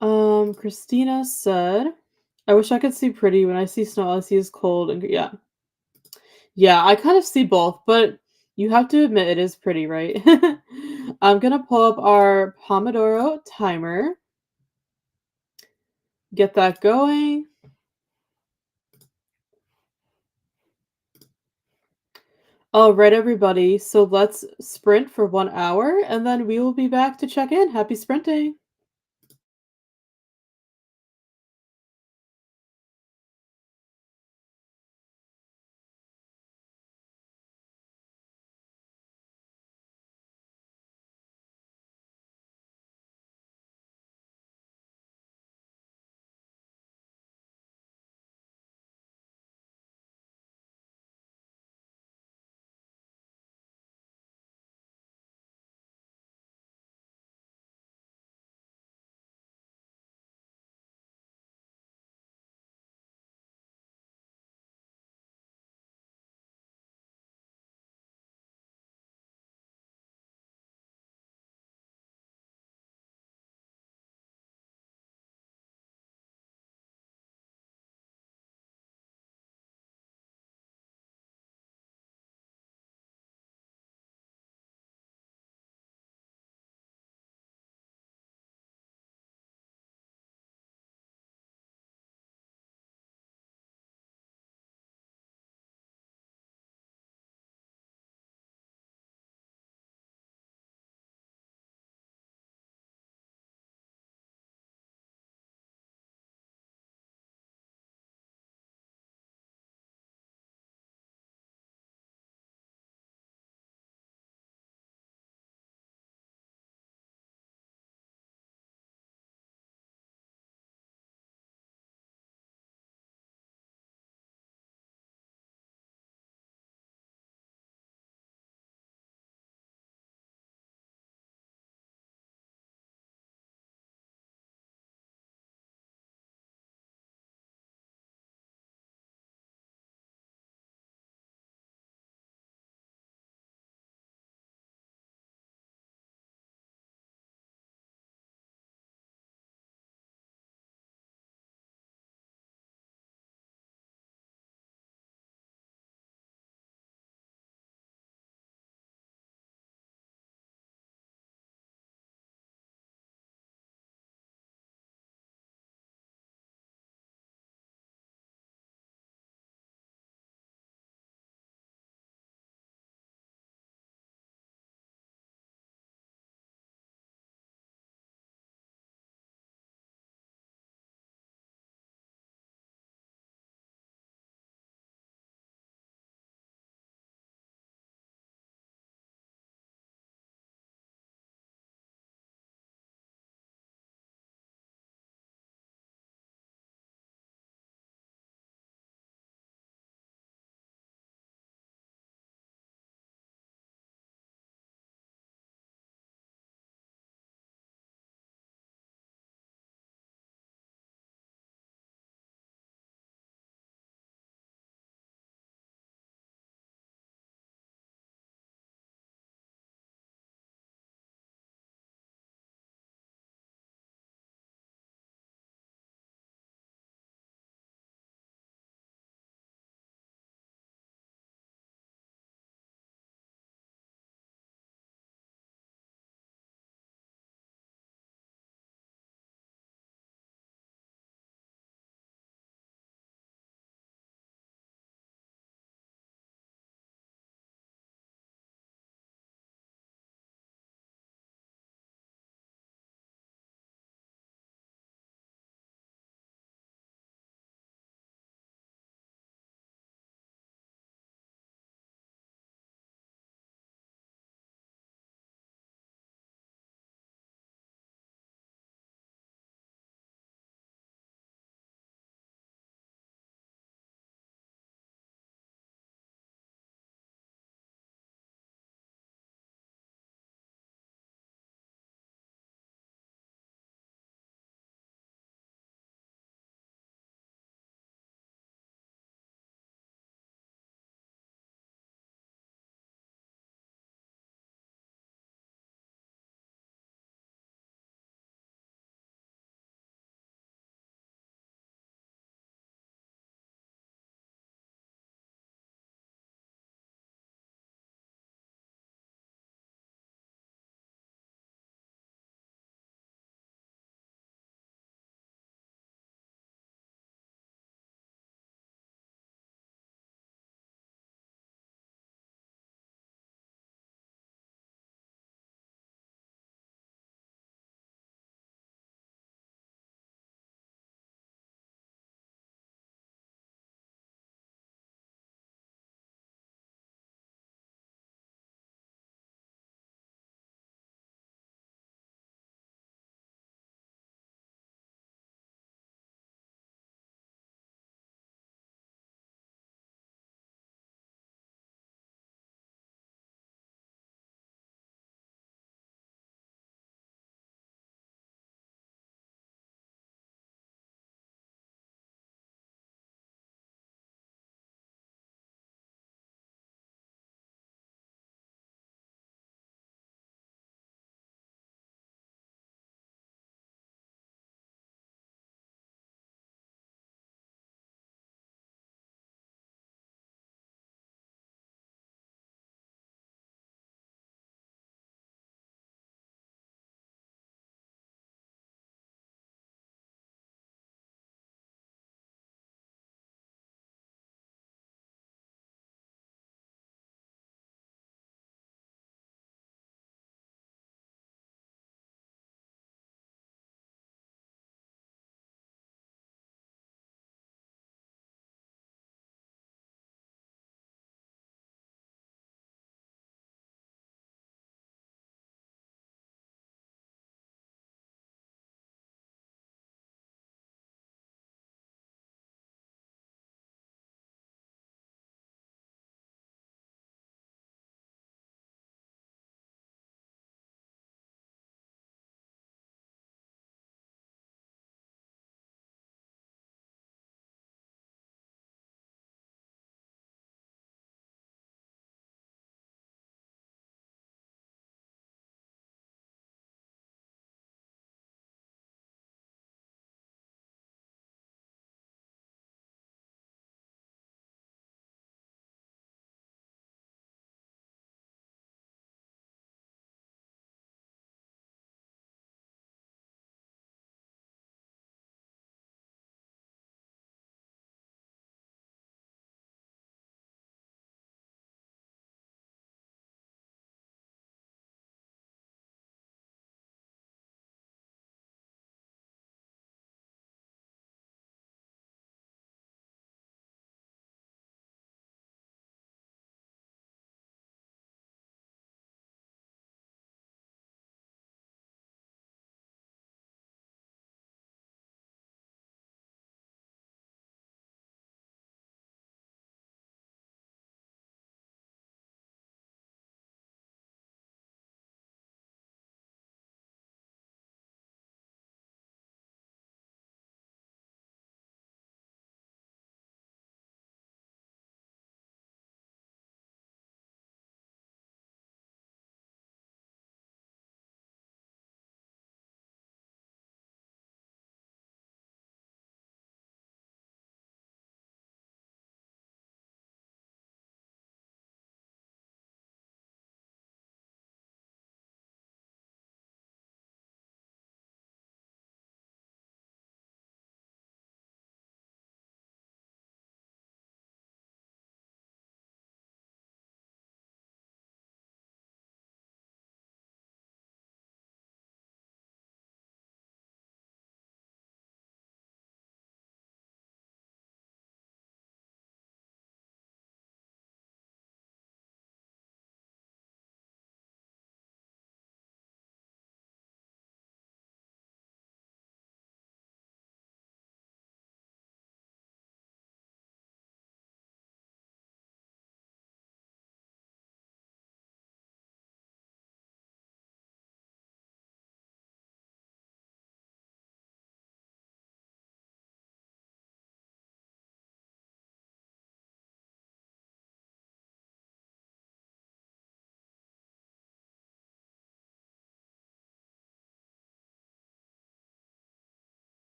Christina said, "I wish I could see pretty. When I see snow, all I see is cold." And yeah, yeah, I kind of see both, but you have to admit it is pretty, right? I'm gonna pull up our Pomodoro timer, get that going. All right, everybody. So let's sprint for 1 hour and then we will be back to check in. Happy sprinting.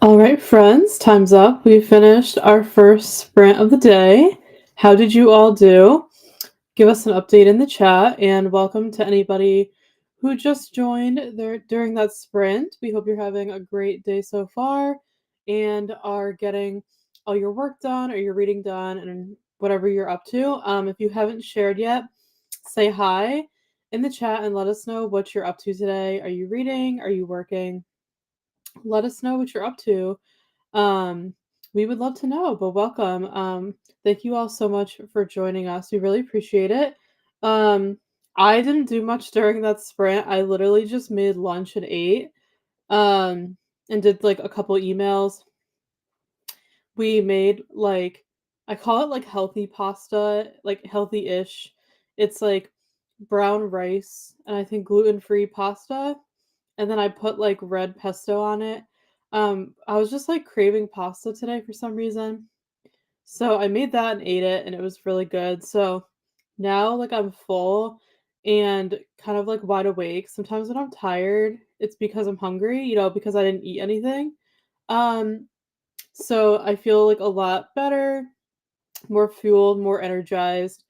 All right, friends, time's up. We finished our first sprint of the day. How did you all do? Give us an update in the chat, and welcome to anybody who just joined there during that sprint. We hope you're having a great day so far and are getting all your work done or your reading done and whatever you're up to. If you haven't shared yet, say hi in the chat and let us know what you're up to today. Are you reading? Are you working? Let us know what you're up to. um, we would love to know, but welcome. Thank you all so much for joining us. We really appreciate it. Um, I didn't do much during that sprint. I literally just made lunch and ate, um, and did like a couple emails. We made like I call it like healthy pasta, like healthy-ish. It's like brown rice and I think gluten-free pasta, and then I put like red pesto on it. I was just like craving pasta today for some reason. So I made that and ate it and it was really good. So now like I'm full and kind of like wide awake. Sometimes when I'm tired, it's because I'm hungry, because I didn't eat anything. Um so I feel like a lot better, more fueled, more energized.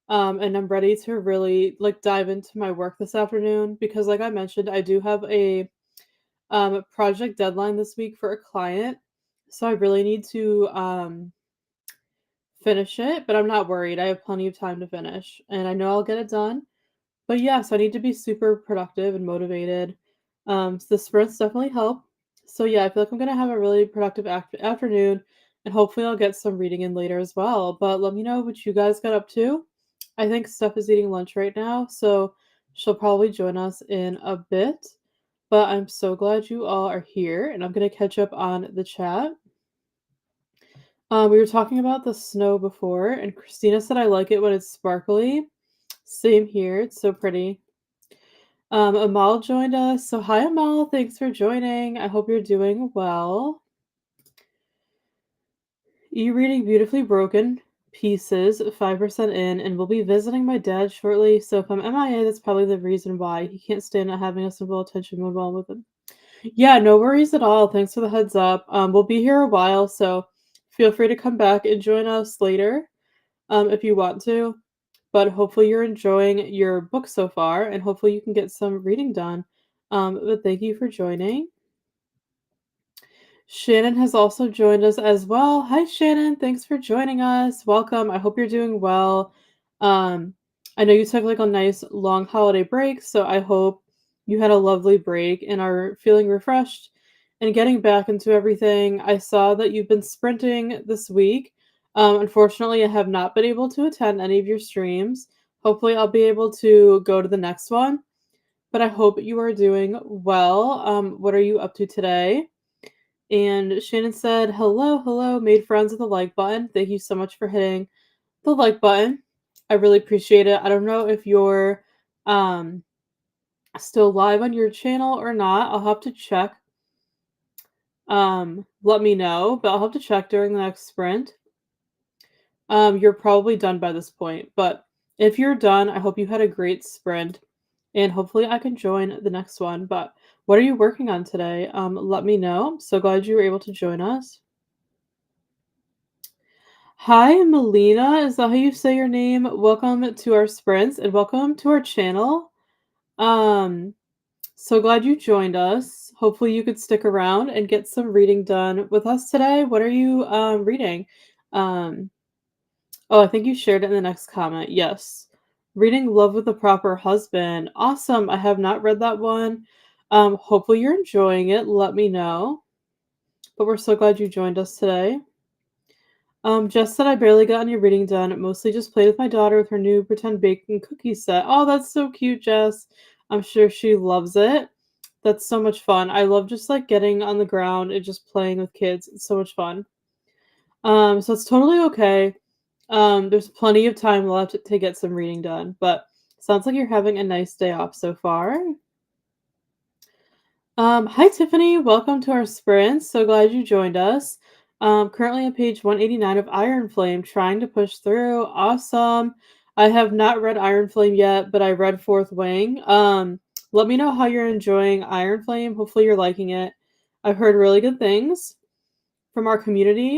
And I'm ready to really like dive into my work this afternoon because like I mentioned, I do have a project deadline this week for a client. So I really need to finish it, but I'm not worried. I have plenty of time to finish and I know I'll get it done. But yeah, so I need to be super productive and motivated. So the sprints definitely help. So yeah, I feel like I'm gonna have a really productive afternoon, and hopefully I'll get some reading in later as well. But let me know what you guys got up to. I think Steph is eating lunch right now, so she'll probably join us in a bit. But I'm so glad you all are here, and I'm gonna catch up on the chat. We were talking about the snow before, and Christina said I like it when it's sparkly. Same here, it's so pretty. Amal joined us. So hi Amal, thanks for joining. I hope you're doing well. E-reading Beautifully Broken Pieces, 5% in, and we'll be visiting my dad shortly. So if I'm MIA, that's probably the reason why. He can't stand not having a simple attention mode while with him. Yeah, no worries at all. Thanks for the heads up. We'll be here a while, so feel free to come back and join us later, if you want to. But hopefully you're enjoying your book so far, and hopefully you can get some reading done. But thank you for joining. Shannon has also joined us as well. Hi, Shannon. Thanks for joining us. Welcome. I hope you're doing well. Um, I know you took like a nice long holiday break, so I hope you had a lovely break and are feeling refreshed and getting back into everything. I saw that you've been sprinting this week. Unfortunately, I have not been able to attend any of your streams. Hopefully, I'll be able to go to the next one, but I hope you are doing well. What are you up to today? And Shannon said, hello, hello, made friends with the like button. Thank you so much for hitting the like button. I really appreciate it. I don't know if you're um, still live on your channel or not. I'll have to check. Let me know, but I'll have to check during the next sprint. You're probably done by this point, but if you're done, I hope you had a great sprint and hopefully I can join the next one. But what are you working on today? Let me know. I'm so glad you were able to join us. Hi, Melina. Is that how you say your name? Welcome to our sprints and welcome to our channel. Um, so glad you joined us. Hopefully you could stick around and get some reading done with us today. What are you reading? Um, oh, I think you shared it in the next comment. Yes. Reading Love with a Proper Husband. Awesome. I have not read that one. Hopefully you're enjoying it. Let me know. But we're so glad you joined us today. Jess said I barely got any reading done. Mostly just played with my daughter with her new pretend baking cookie set. Oh, that's so cute, Jess. I'm sure she loves it. That's so much fun. I love just like getting on the ground and just playing with kids. It's so much fun. So it's totally okay. There's plenty of time left to get some reading done, but sounds like you're having a nice day off so far. Hi Tiffany, welcome to our sprint. So glad you joined us. Currently on page 189 of Iron Flame, trying to push through. Awesome. I have not read Iron Flame yet, but I read Fourth Wing. Let me know how you're enjoying Iron Flame. Hopefully you're liking it. I've heard really good things. from our community.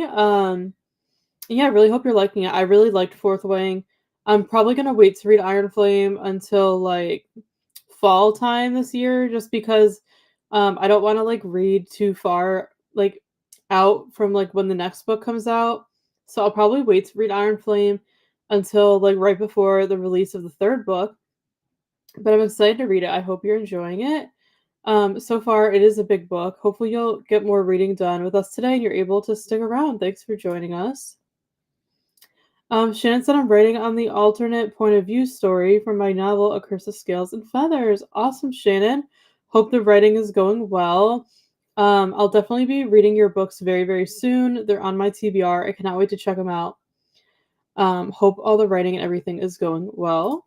Yeah, I really hope you're liking it. I really liked Fourth Wing. I'm probably gonna wait to read Iron Flame until like fall time this year, just because I don't want to like read too far like out from like when the next book comes out. So I'll probably wait to read Iron Flame until like right before the release of the third book. But I'm excited to read it. I hope you're enjoying it. So far, it is a big book. Hopefully, you'll get more reading done with us today and you're able to stick around. Thanks for joining us. Shannon said I'm writing on the alternate point of view story from my novel A Curse of Scales and Feathers. Awesome, Shannon. Hope the writing is going well. I'll definitely be reading your books very, very soon. They're on my TBR. I cannot wait to check them out. Hope all the writing and everything is going well.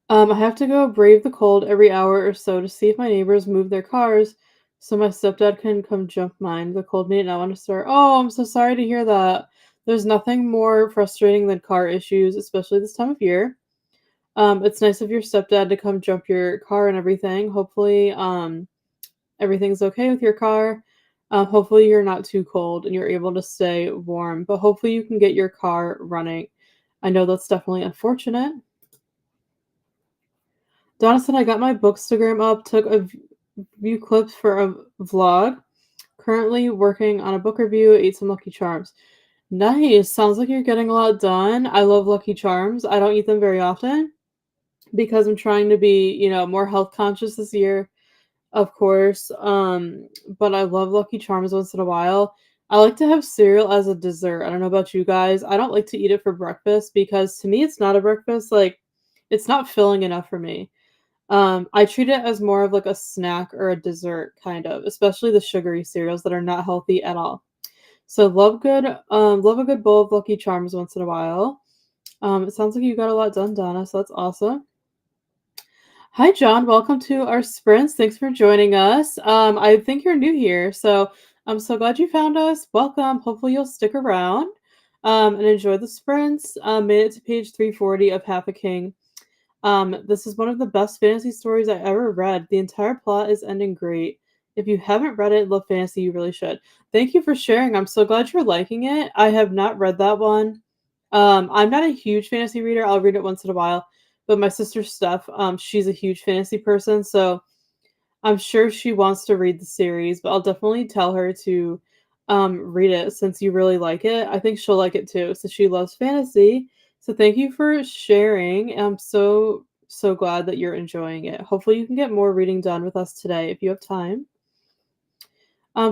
I have to go brave the cold every hour or so to see if my neighbors move their cars so my stepdad can come jump mine. The cold made it not want to start. Oh, I'm so sorry to hear that. There's nothing more frustrating than car issues, especially this time of year. It's nice of your stepdad to come jump your car and everything. Hopefully, everything's okay with your car. Hopefully, you're not too cold and you're able to stay warm, but hopefully, you can get your car running. I know that's definitely unfortunate. Donna said I got my bookstagram up, took a few clips for a vlog. Currently working on a book review, ate some Lucky Charms. Nice. Sounds like you're getting a lot done. I love Lucky Charms. I don't eat them very often because I'm trying to be, more health conscious this year, of course. But I love Lucky Charms once in a while. I like to have cereal as a dessert. I don't know about you guys. I don't like to eat it for breakfast because to me it's not a breakfast. Like it's not filling enough for me. I treat it as more of like a snack or a dessert kind of, especially the sugary cereals that are not healthy at all. So love a good bowl of Lucky Charms once in a while. It sounds like you got a lot done, Donna, so that's awesome. Hi, John. Welcome to our sprints. Thanks for joining us. I think you're new here, so I'm so glad you found us. Welcome. Hopefully you'll stick around and enjoy the sprints. Made it to page 340 of Half a King. This is one of the best fantasy stories I ever read. The entire plot is ending great. If you haven't read it, love fantasy, you really should. Thank you for sharing. I'm so glad you're liking it. I have not read that one. I'm not a huge fantasy reader. I'll read it once in a while. But my sister Steph, she's a huge fantasy person, so I'm sure she wants to read the series, but I'll definitely tell her to read it since you really like it. I think she'll like it too, so she loves fantasy. So thank you for sharing. I'm so glad that you're enjoying it. Hopefully you can get more reading done with us today if you have time.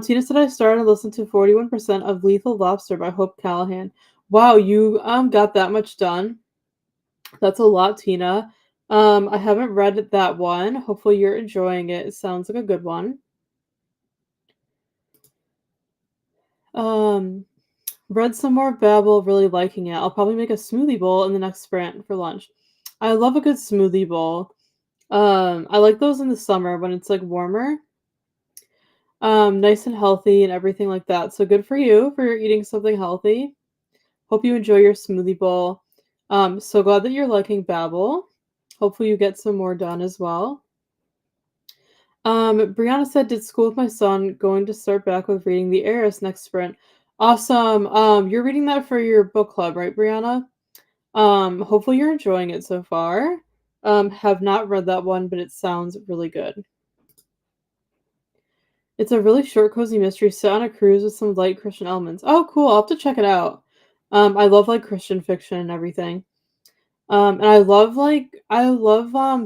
Tina said I started to listen to 41% of Lethal Lobster by Hope Callahan. Wow, you got that much done. That's a lot, Tina. I haven't read that one. Hopefully you're enjoying it. It sounds like a good one. Um, Read some more of Babel, really liking it. I'll probably make a smoothie bowl in the next sprint for lunch. I love a good smoothie bowl. I like those in the summer when it's like warmer. Nice and healthy and everything like that. So good for you for eating something healthy. Hope you enjoy your smoothie bowl. So glad that you're liking Babel. Hopefully you get some more done as well. Brianna said, did school with my son, going to start back with reading The Heiress next sprint. Awesome. You're reading that for your book club, right, Brianna? Hopefully you're enjoying it so far. Have not read that one, but it sounds really good. It's a really short, cozy mystery set on a cruise with some light Christian elements. Oh, cool. I'll have to check it out. I love like Christian fiction and everything. And I love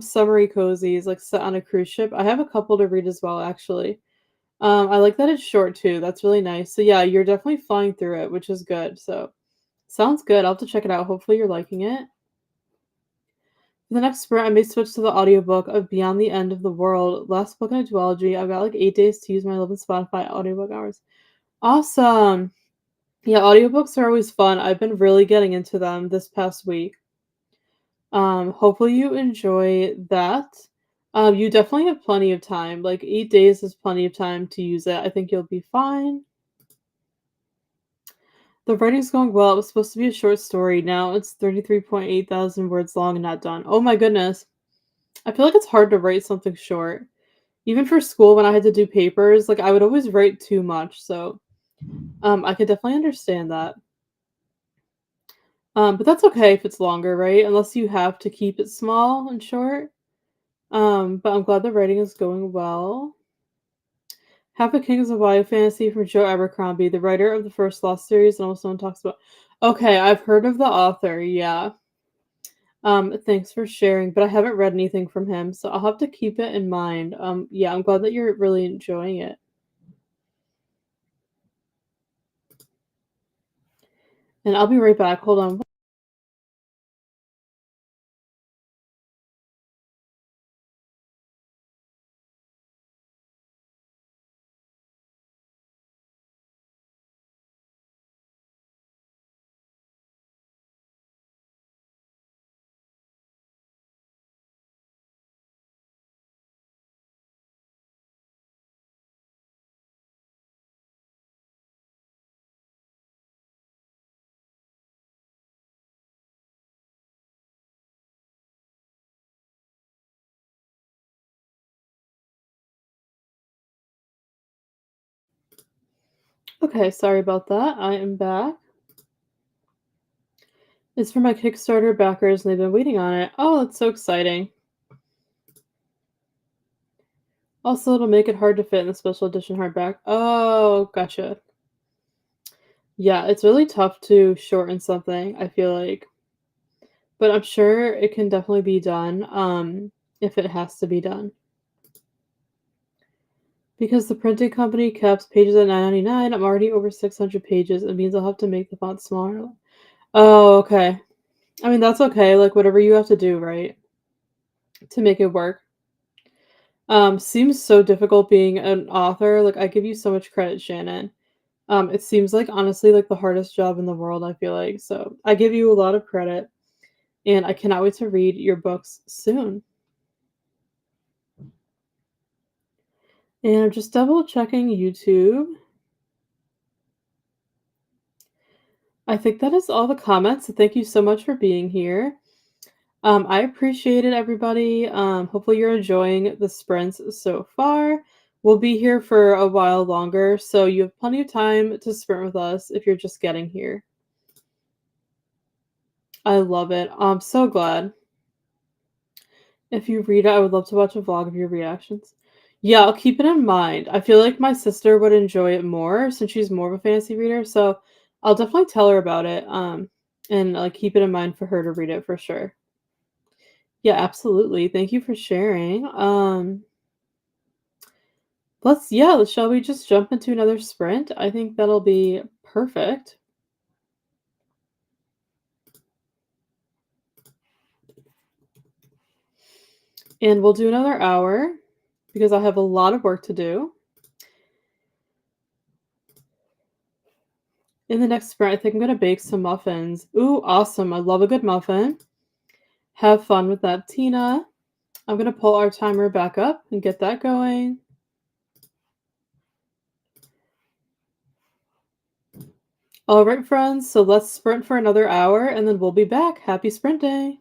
summery cozies like set on a cruise ship. I have a couple to read as well, actually. I like that it's short too. That's really nice. So yeah, you're definitely flying through it, which is good. So sounds good. I'll have to check it out. Hopefully you're liking it. For the next sprint, I may switch to the audiobook of Beyond the End of the World. Last book in a duology. I've got like 8 days to use my 11 Spotify audiobook hours. Awesome. Yeah, audiobooks are always fun. I've been really getting into them this past week. Hopefully you enjoy that. You definitely have plenty of time. Like 8 days is plenty of time to use it. I think you'll be fine. The writing's going well. It was supposed to be a short story. Now it's 33.8 thousand words long and not done. Oh my goodness. I feel like it's hard to write something short. Even for school when I had to do papers, like, I would always write too much, so, I could definitely understand that. But that's okay if it's longer, right? Unless you have to keep it small and short. But I'm glad the writing is going well. Half a King is a YA fantasy from Joe Abercrombie, the writer of the first Lost series, and almost no one talks about. Okay, I've heard of the author, yeah. Thanks for sharing, but I haven't read anything from him, so I'll have to keep it in mind. Yeah, I'm glad that you're really enjoying it. And I'll be right back. Hold on. Okay, sorry about that. I am back. It's for my Kickstarter backers, and they've been waiting on it. Oh, that's so exciting. Also, it'll make it hard to fit in the special edition hardback. Oh, gotcha. Yeah, it's really tough to shorten something, I feel like. But I'm sure it can definitely be done, if it has to be done. Because the printing company caps pages at 9.99, I'm already over 600 pages. It means I'll have to make the font smaller. Oh, okay. I mean, that's okay. Like, whatever you have to do, right? To make it work. Seems so difficult being an author. Like, I give you so much credit, Shannon. It seems like honestly like the hardest job in the world, I feel like. So I give you a lot of credit, and I cannot wait to read your books soon. And I'm just double checking YouTube. I think that is all the comments. So thank you so much for being here. I appreciate it, everybody. Hopefully you're enjoying the sprints so far. We'll be here for a while longer, so you have plenty of time to sprint with us if you're just getting here. I love it. I'm so glad. If you read it, I would love to watch a vlog of your reactions. Yeah, I'll keep it in mind. I feel like my sister would enjoy it more since she's more of a fantasy reader, so I'll definitely tell her about it, and, like, keep it in mind for her to read it for sure. Yeah, absolutely. Thank you for sharing. Shall we just jump into another sprint? I think that'll be perfect. And we'll do another hour because I have a lot of work to do. In the next sprint, I think I'm gonna bake some muffins. Ooh, awesome. I love a good muffin. Have fun with that, Tina. I'm gonna pull our timer back up and get that going. All right, friends, so let's sprint for another hour and then we'll be back. Happy sprint day.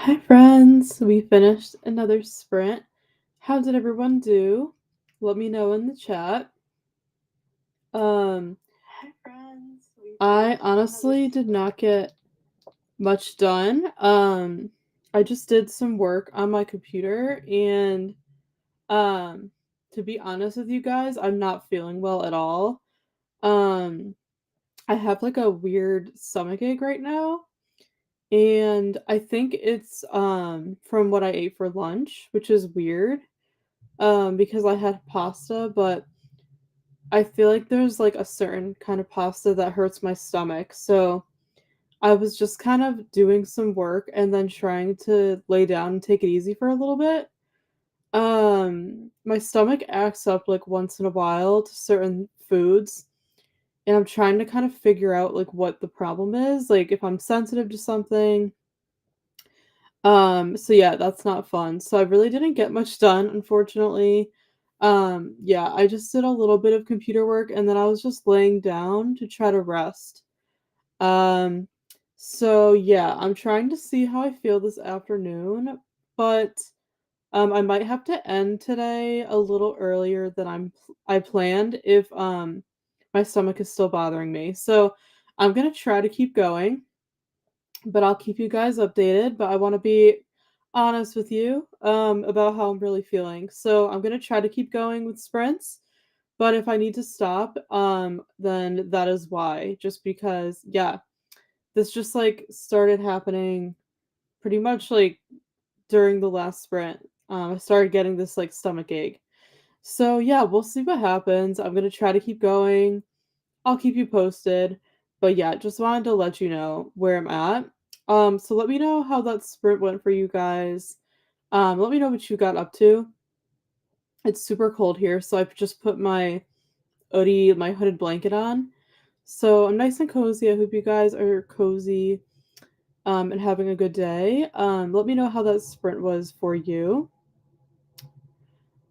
Hi, friends. We finished another sprint. How did everyone do? Let me know in the chat. Um, I honestly did not get much done. I just did some work on my computer, and um, to be honest with you guys, I'm not feeling well at all. Um, I have like a weird stomach ache right now. And I think it's from what I ate for lunch, which is weird. Because I had pasta, but I feel like there's like a certain kind of pasta that hurts my stomach. So I was just kind of doing some work and then trying to lay down and take it easy for a little bit. My stomach acts up like once in a while to certain foods, and I'm trying to kind of figure out like what the problem is, like if I'm sensitive to something. So yeah, that's not fun. So I really didn't get much done, unfortunately. Yeah, I just did a little bit of computer work and then I was just laying down to try to rest. Um, so yeah, I'm trying to see how I feel this afternoon, but I might have to end today a little earlier than I planned if my stomach is still bothering me. So I'm gonna try to keep going, but I'll keep you guys updated. But I want to be honest with you about how I'm really feeling. So I'm gonna try to keep going with sprints, but if I need to stop, then that is why. Just because, yeah, this just like started happening pretty much like during the last sprint. I started getting this like stomach ache. So yeah, we'll see what happens. I'm gonna try to keep going. I'll keep you posted. But yeah, just wanted to let you know where I'm at. So let me know how that sprint went for you guys. Let me know what you got up to. It's super cold here, so I've just put my hoodie, my hooded blanket on. So I'm nice and cozy. I hope you guys are cozy and having a good day. Let me know how that sprint was for you.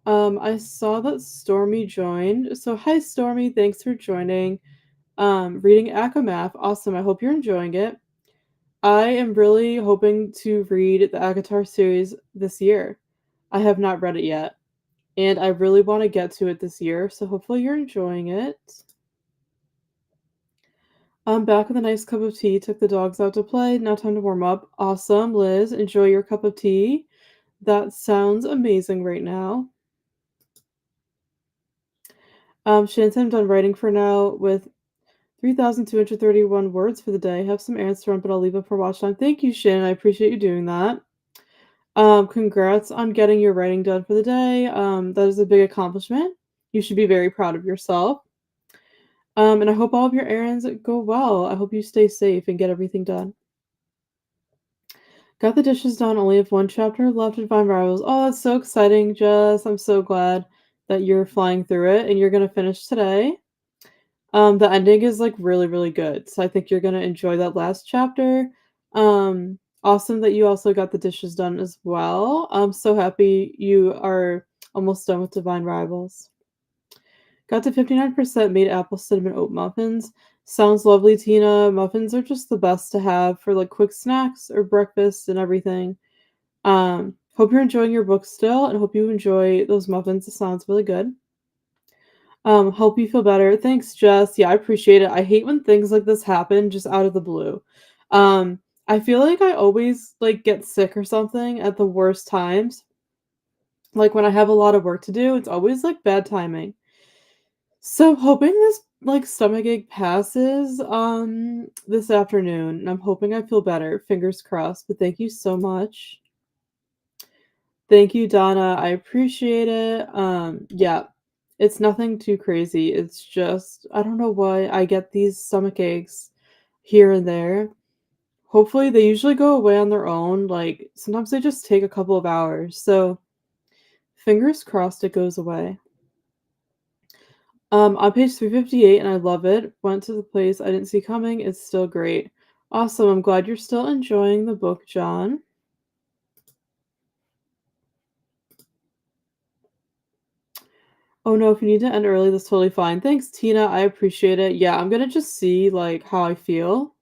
I saw that Stormy joined. So hi Stormy, thanks for joining. Reading Akamath. Awesome. I hope you're enjoying it. I am really hoping to read the Akatar series this year. I have not read it yet, and I really want to get to it this year, so hopefully you're enjoying it. I'm back with a nice cup of tea. Took the dogs out to play. Now time to warm up. Awesome, Liz. Enjoy your cup of tea. That sounds amazing right now. Shannon, I'm done writing for now with 3,231 words for the day. Have some errands to run, but I'll leave it for watch time. Thank you, Shannon. I appreciate you doing that. Congrats on getting your writing done for the day. That is a big accomplishment. You should be very proud of yourself. And I hope all of your errands go well. I hope you stay safe and get everything done. Got the dishes done. Only have one chapter left to Divine Rivals. Oh, that's so exciting, Jess. I'm so glad that you're flying through it and you're gonna finish today. The ending is like really, really good. So I think you're gonna enjoy that last chapter. Awesome that you also got the dishes done as well. I'm so happy you are almost done with Divine Rivals. Got to 59%, made apple cinnamon oat muffins. Sounds lovely, Tina. Muffins are just the best to have for like quick snacks or breakfast and everything. Hope you're enjoying your book still and hope you enjoy those muffins. It sounds really good. Hope you feel better. Thanks, Jess. Yeah, I appreciate it. I hate when things like this happen just out of the blue. Um, I feel like I always like get sick or something at the worst times. Like when I have a lot of work to do, it's always like bad timing. So hoping this like stomach ache passes this afternoon. And I'm hoping I feel better. Fingers crossed. But thank you so much. Thank you, Donna. I appreciate it. Yeah, it's nothing too crazy. It's just, I don't know why I get these stomach aches here and there. Hopefully, they usually go away on their own. Like, sometimes they just take a couple of hours. So, fingers crossed it goes away. On page 358, and I love it. Went to the place I didn't see coming. It's still great. Awesome. I'm glad you're still enjoying the book, John. Oh no, if you need to end early, that's totally fine. Thanks, Tina. I appreciate it. Yeah, I'm gonna just see like how I feel.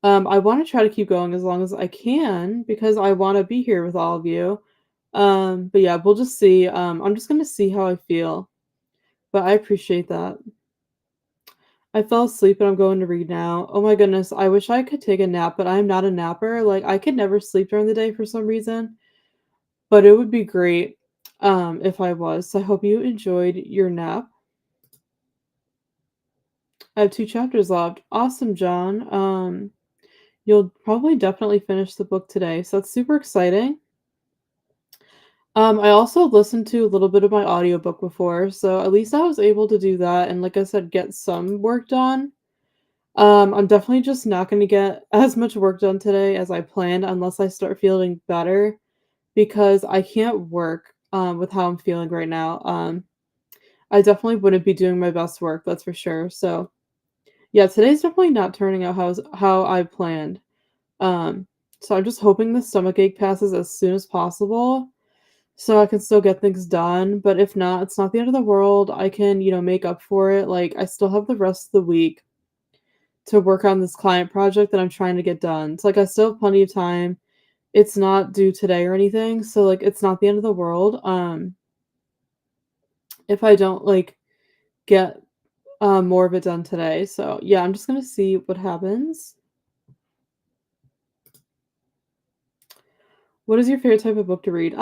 I wanna try to keep going as long as I can because I wanna be here with all of you. But yeah, we'll just see. I'm just gonna see how I feel, but I appreciate that. I fell asleep and I'm going to read now. Oh my goodness, I wish I could take a nap, but I'm not a napper. Like, I could never sleep during the day for some reason, but it would be great, if I was. So I hope you enjoyed your nap. I have 2 chapters left. Awesome, John. You'll probably definitely finish the book today, so that's super exciting. I also listened to a little bit of my audiobook before, so at least I was able to do that and, like I said, get some work done. I'm definitely just not gonna get as much work done today as I planned unless I start feeling better because I can't work, with how I'm feeling right now. I definitely wouldn't be doing my best work, that's for sure. So, yeah, today's definitely not turning out how I planned. Um, so I'm just hoping the stomachache passes as soon as possible so I can still get things done, but if not, it's not the end of the world. I can, make up for it. Like, I still have the rest of the week to work on this client project that I'm trying to get done. It's like I still have plenty of time. It's not due today or anything, so like it's not the end of the world. If I don't like get more of it done today. So yeah, I'm just gonna see what happens. What is your favorite type of book to read?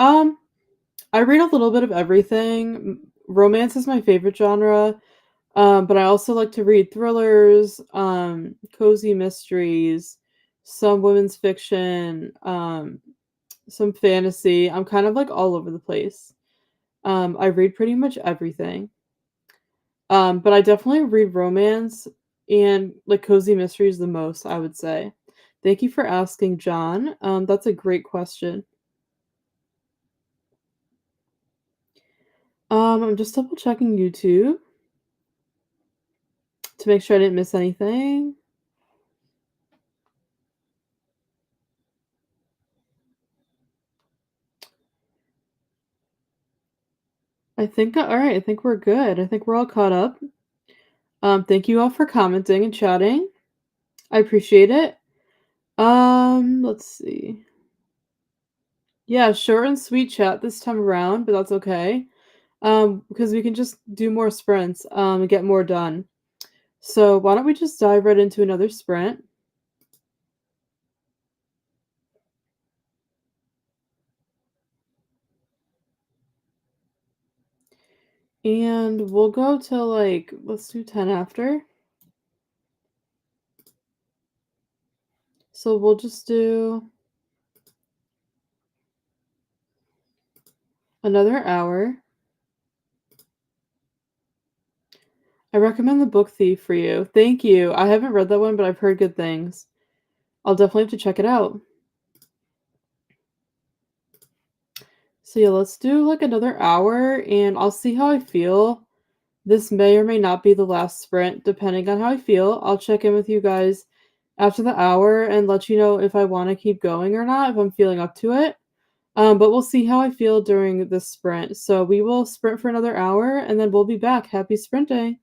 I read a little bit of everything. Romance is my favorite genre. But I also like to read thrillers, cozy mysteries, some women's fiction, some fantasy. I'm kind of like all over the place. I read pretty much everything. But I definitely read romance and like cozy mysteries the most, I would say. Thank you for asking, John. That's a great question. I'm just double checking YouTube to make sure I didn't miss anything. All right, I think we're good. I think we're all caught up. Thank you all for commenting and chatting. I appreciate it. Let's see. Yeah, short and sweet chat this time around, but that's okay. Because we can just do more sprints, and get more done. So why don't we just dive right into another sprint? And we'll go to like, let's do 10 after. So we'll just do another hour. I recommend The Book Thief for you. Thank you. I haven't read that one, but I've heard good things. I'll definitely have to check it out. So yeah, let's do like another hour and I'll see how I feel. This may or may not be the last sprint, depending on how I feel. I'll check in with you guys after the hour and let you know if I want to keep going or not, if I'm feeling up to it. But we'll see how I feel during this sprint. So we will sprint for another hour and then we'll be back. Happy sprinting.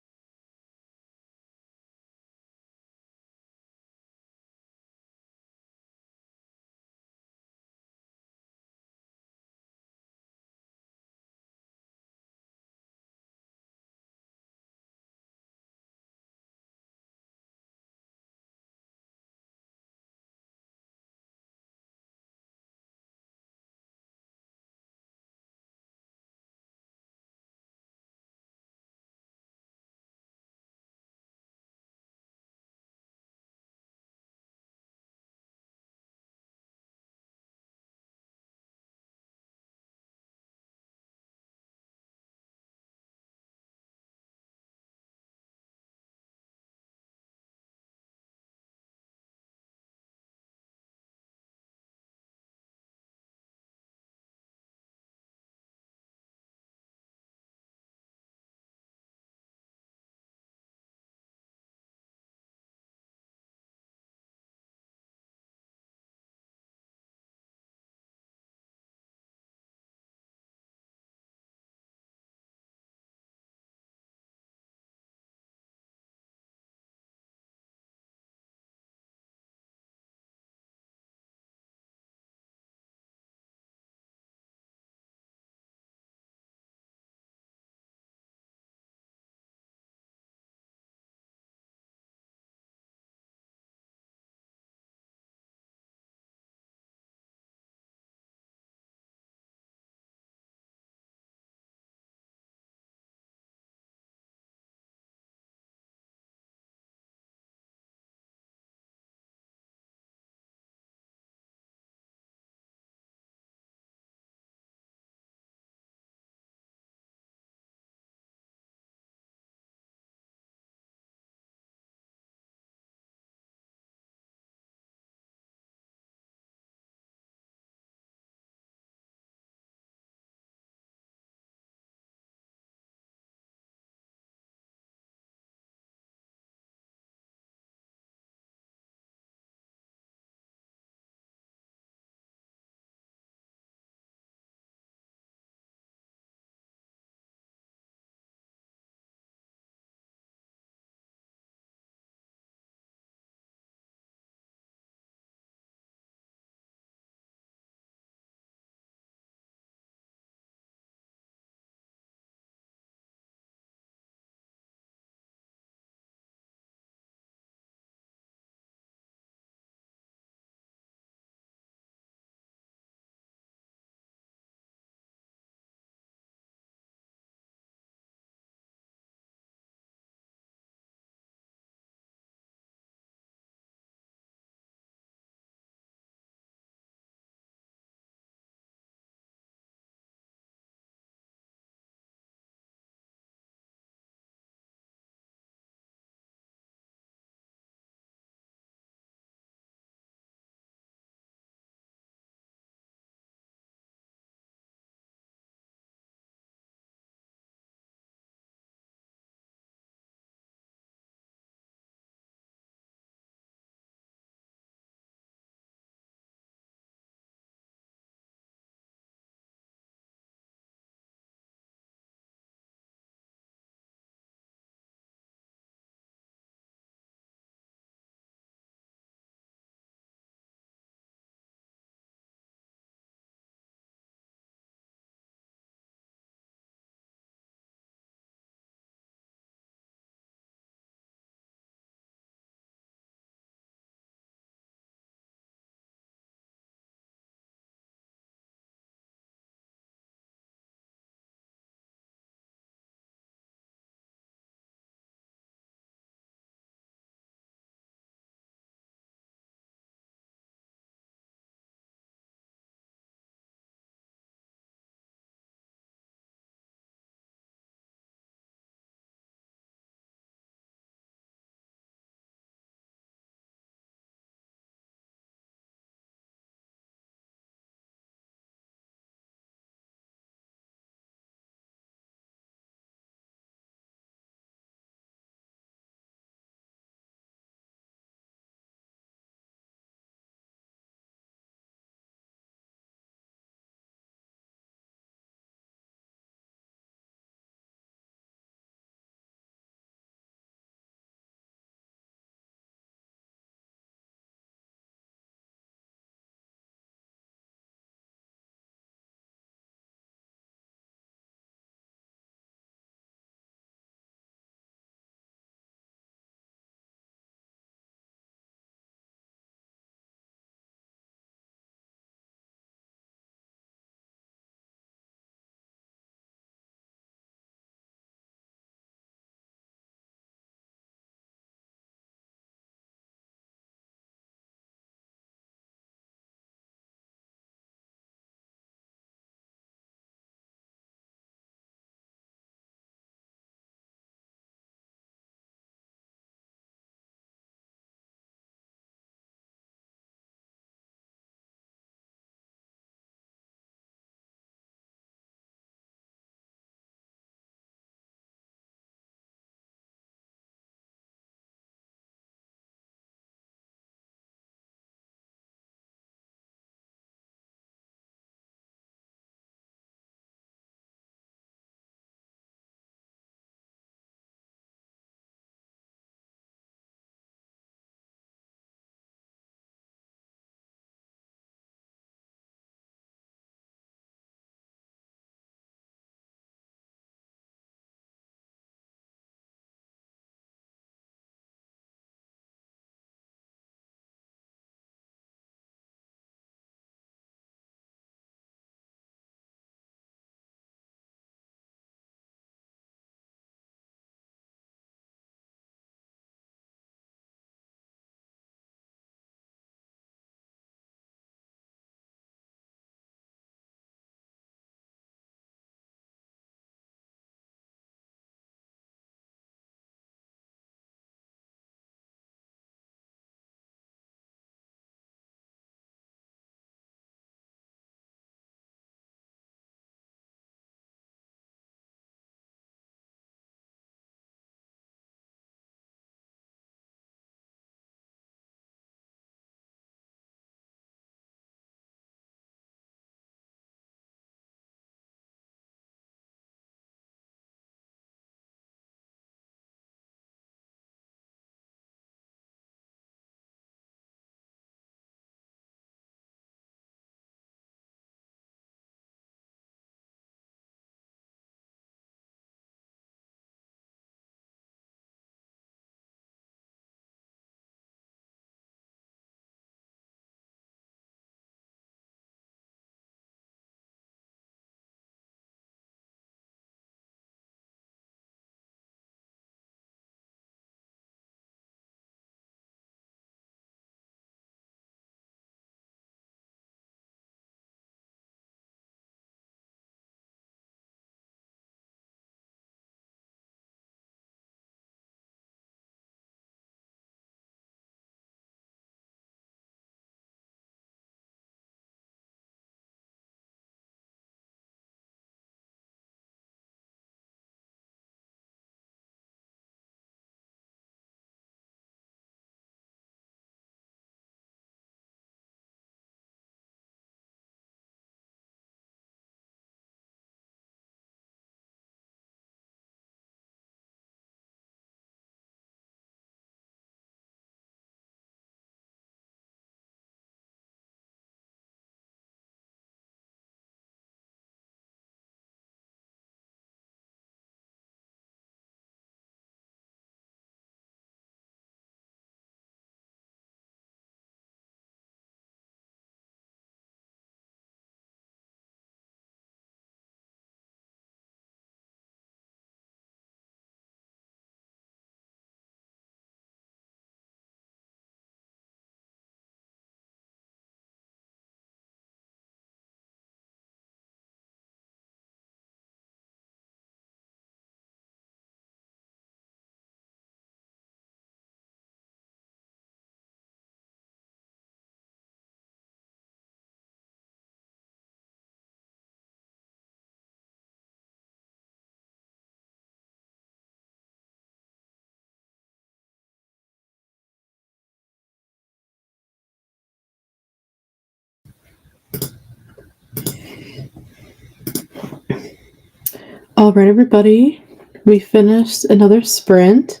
All right, everybody. We finished another sprint.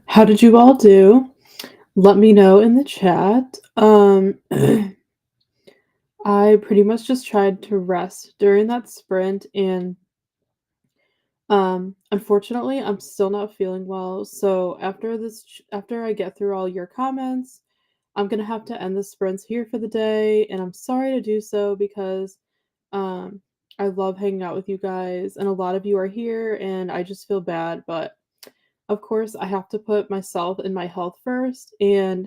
How did you all do? Let me know in the chat. I pretty much just tried to rest during that sprint, and unfortunately, I'm still not feeling well. So after I get through all your comments, I'm gonna have to end the sprints here for the day, and I'm sorry to do so because um, I love hanging out with you guys, and a lot of you are here, and I just feel bad, but of course, I have to put myself and my health first. And,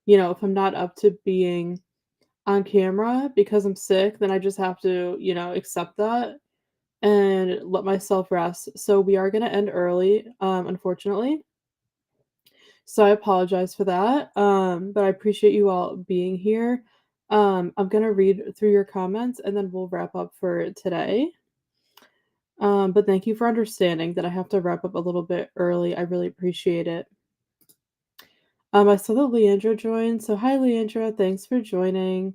if I'm not up to being on camera because I'm sick, then I just have to, accept that and let myself rest. So we are going to end early, unfortunately. So I apologize for that. But I appreciate you all being here. I'm going to read through your comments and then we'll wrap up for today. But thank you for understanding that I have to wrap up a little bit early. I really appreciate it. I saw that Leandra joined. So hi Leandra, thanks for joining.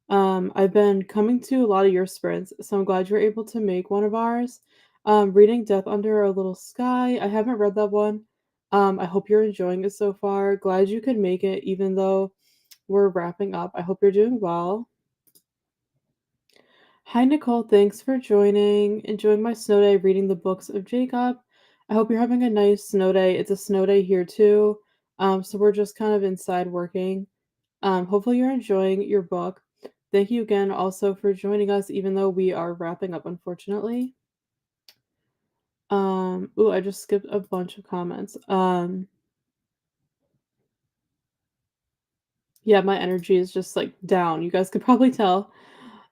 I've been coming to a lot of your sprints, so I'm glad you're able to make one of ours. Reading Death Under a Little Sky. I haven't read that one. I hope you're enjoying it so far. Glad you could make it, even though we're wrapping up. I hope you're doing well. Hi Nicole, thanks for joining. Enjoying my snow day reading the books of Jacob. I hope you're having a nice snow day. It's a snow day here too. So we're just kind of inside working. Hopefully you're enjoying your book. Thank you again also for joining us, even though we are wrapping up, unfortunately. I just skipped a bunch of comments. Yeah, my energy is just like down. You guys could probably tell.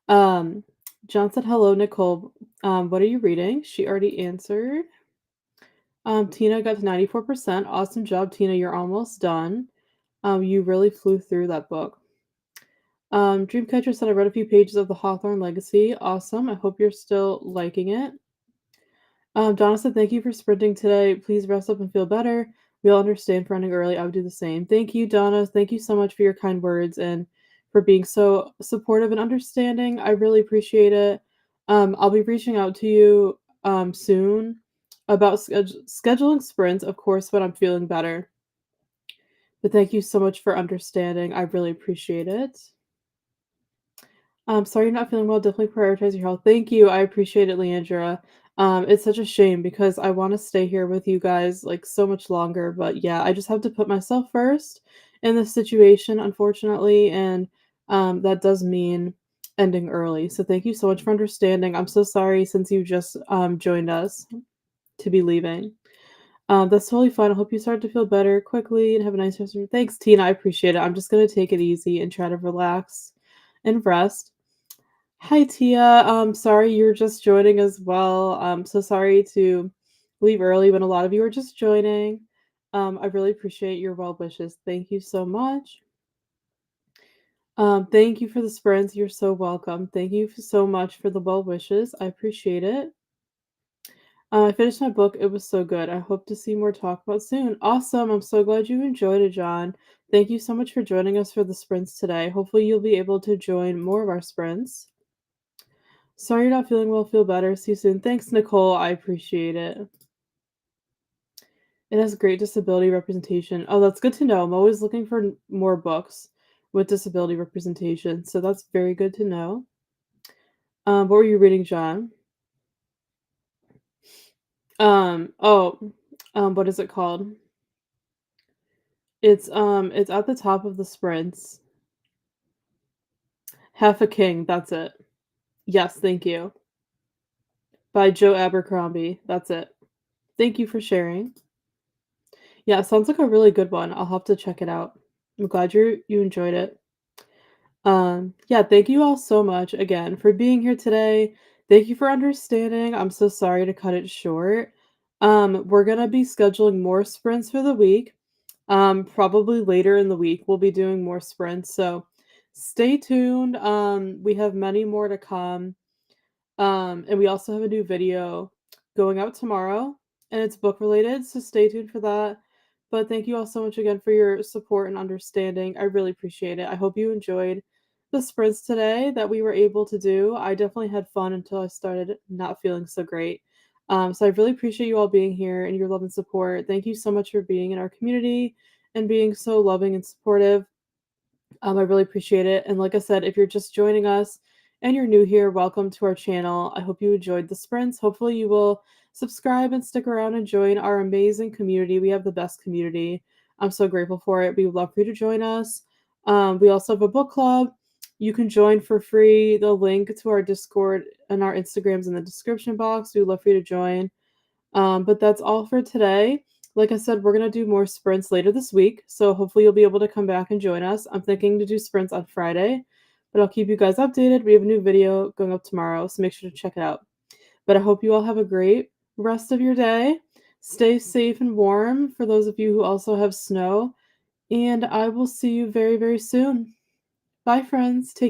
Um, John said, hello, Nicole. What are you reading? She already answered. Tina got to 94%. Awesome job, Tina. You're almost done. You really flew through that book. Dreamcatcher said I read a few pages of the Hawthorne Legacy. Awesome. I hope you're still liking it. Donna said, thank you for sprinting today. Please rest up and feel better. We all understand for running early. I would do the same. Thank you, Donna. Thank you so much for your kind words and for being so supportive and understanding. I really appreciate it. I'll be reaching out to you soon about scheduling sprints, of course, when I'm feeling better. But thank you so much for understanding. I really appreciate it. Sorry you're not feeling well. Definitely prioritize your health. Thank you. I appreciate it, Leandra. It's such a shame because I want to stay here with you guys like so much longer, but yeah, I just have to put myself first in this situation, unfortunately, and that does mean ending early. So thank you so much for understanding. I'm so sorry since you just joined us to be leaving. That's totally fine. I hope you start to feel better quickly and have a nice rest of your. Thanks, Tina. I appreciate it. I'm just gonna take it easy and try to relax and rest. Hi, Tia. Sorry you're just joining as well. So sorry to leave early when a lot of you are just joining. I really appreciate your well wishes. Thank you so much. Thank you for the sprints. You're so welcome. Thank you so much for the well wishes. I appreciate it. I finished my book. It was so good. I hope to see more talk about soon. Awesome. I'm so glad you enjoyed it, John. Thank you so much for joining us for the sprints today. Hopefully you'll be able to join more of our sprints. Sorry you're not feeling well. Feel better. See you soon. Thanks, Nicole. I appreciate it. It has great disability representation. Oh, that's good to know. I'm always looking for more books with disability representation, so that's very good to know. What were you reading, John? What is it called? It's at the top of the sprints. Half a King, that's it. Yes, thank you. By Joe Abercrombie. That's it. Thank you for sharing. Yeah, it sounds like a really good one. I'll have to check it out. I'm glad you enjoyed it. Yeah, thank you all so much again for being here today. Thank you for understanding. I'm so sorry to cut it short. We're gonna be scheduling more sprints for the week. Probably later in the week we'll be doing more sprints, so stay tuned. We have many more to come. And we also have a new video going out tomorrow, and it's book related, so stay tuned for that. But thank you all so much again for your support and understanding. I really appreciate it. I hope you enjoyed the sprints today that we were able to do. I definitely had fun until I started not feeling so great. So I really appreciate you all being here and your love and support. Thank you so much for being in our community and being so loving and supportive. I really appreciate it. And like I said, if you're just joining us and you're new here, welcome to our channel. I hope you enjoyed the sprints. Hopefully, you will subscribe and stick around and join our amazing community. We have the best community. I'm so grateful for it. We would love for you to join us. We also have a book club. You can join for free. The link to our Discord and our Instagrams in the description box. We would love for you to join. But that's all for today. Like I said, we're going to do more sprints later this week. So hopefully you'll be able to come back and join us. I'm thinking to do sprints on Friday, but I'll keep you guys updated. We have a new video going up tomorrow, so make sure to check it out. But I hope you all have a great rest of your day. Stay safe and warm for those of you who also have snow. And I will see you very, very soon. Bye, friends. Take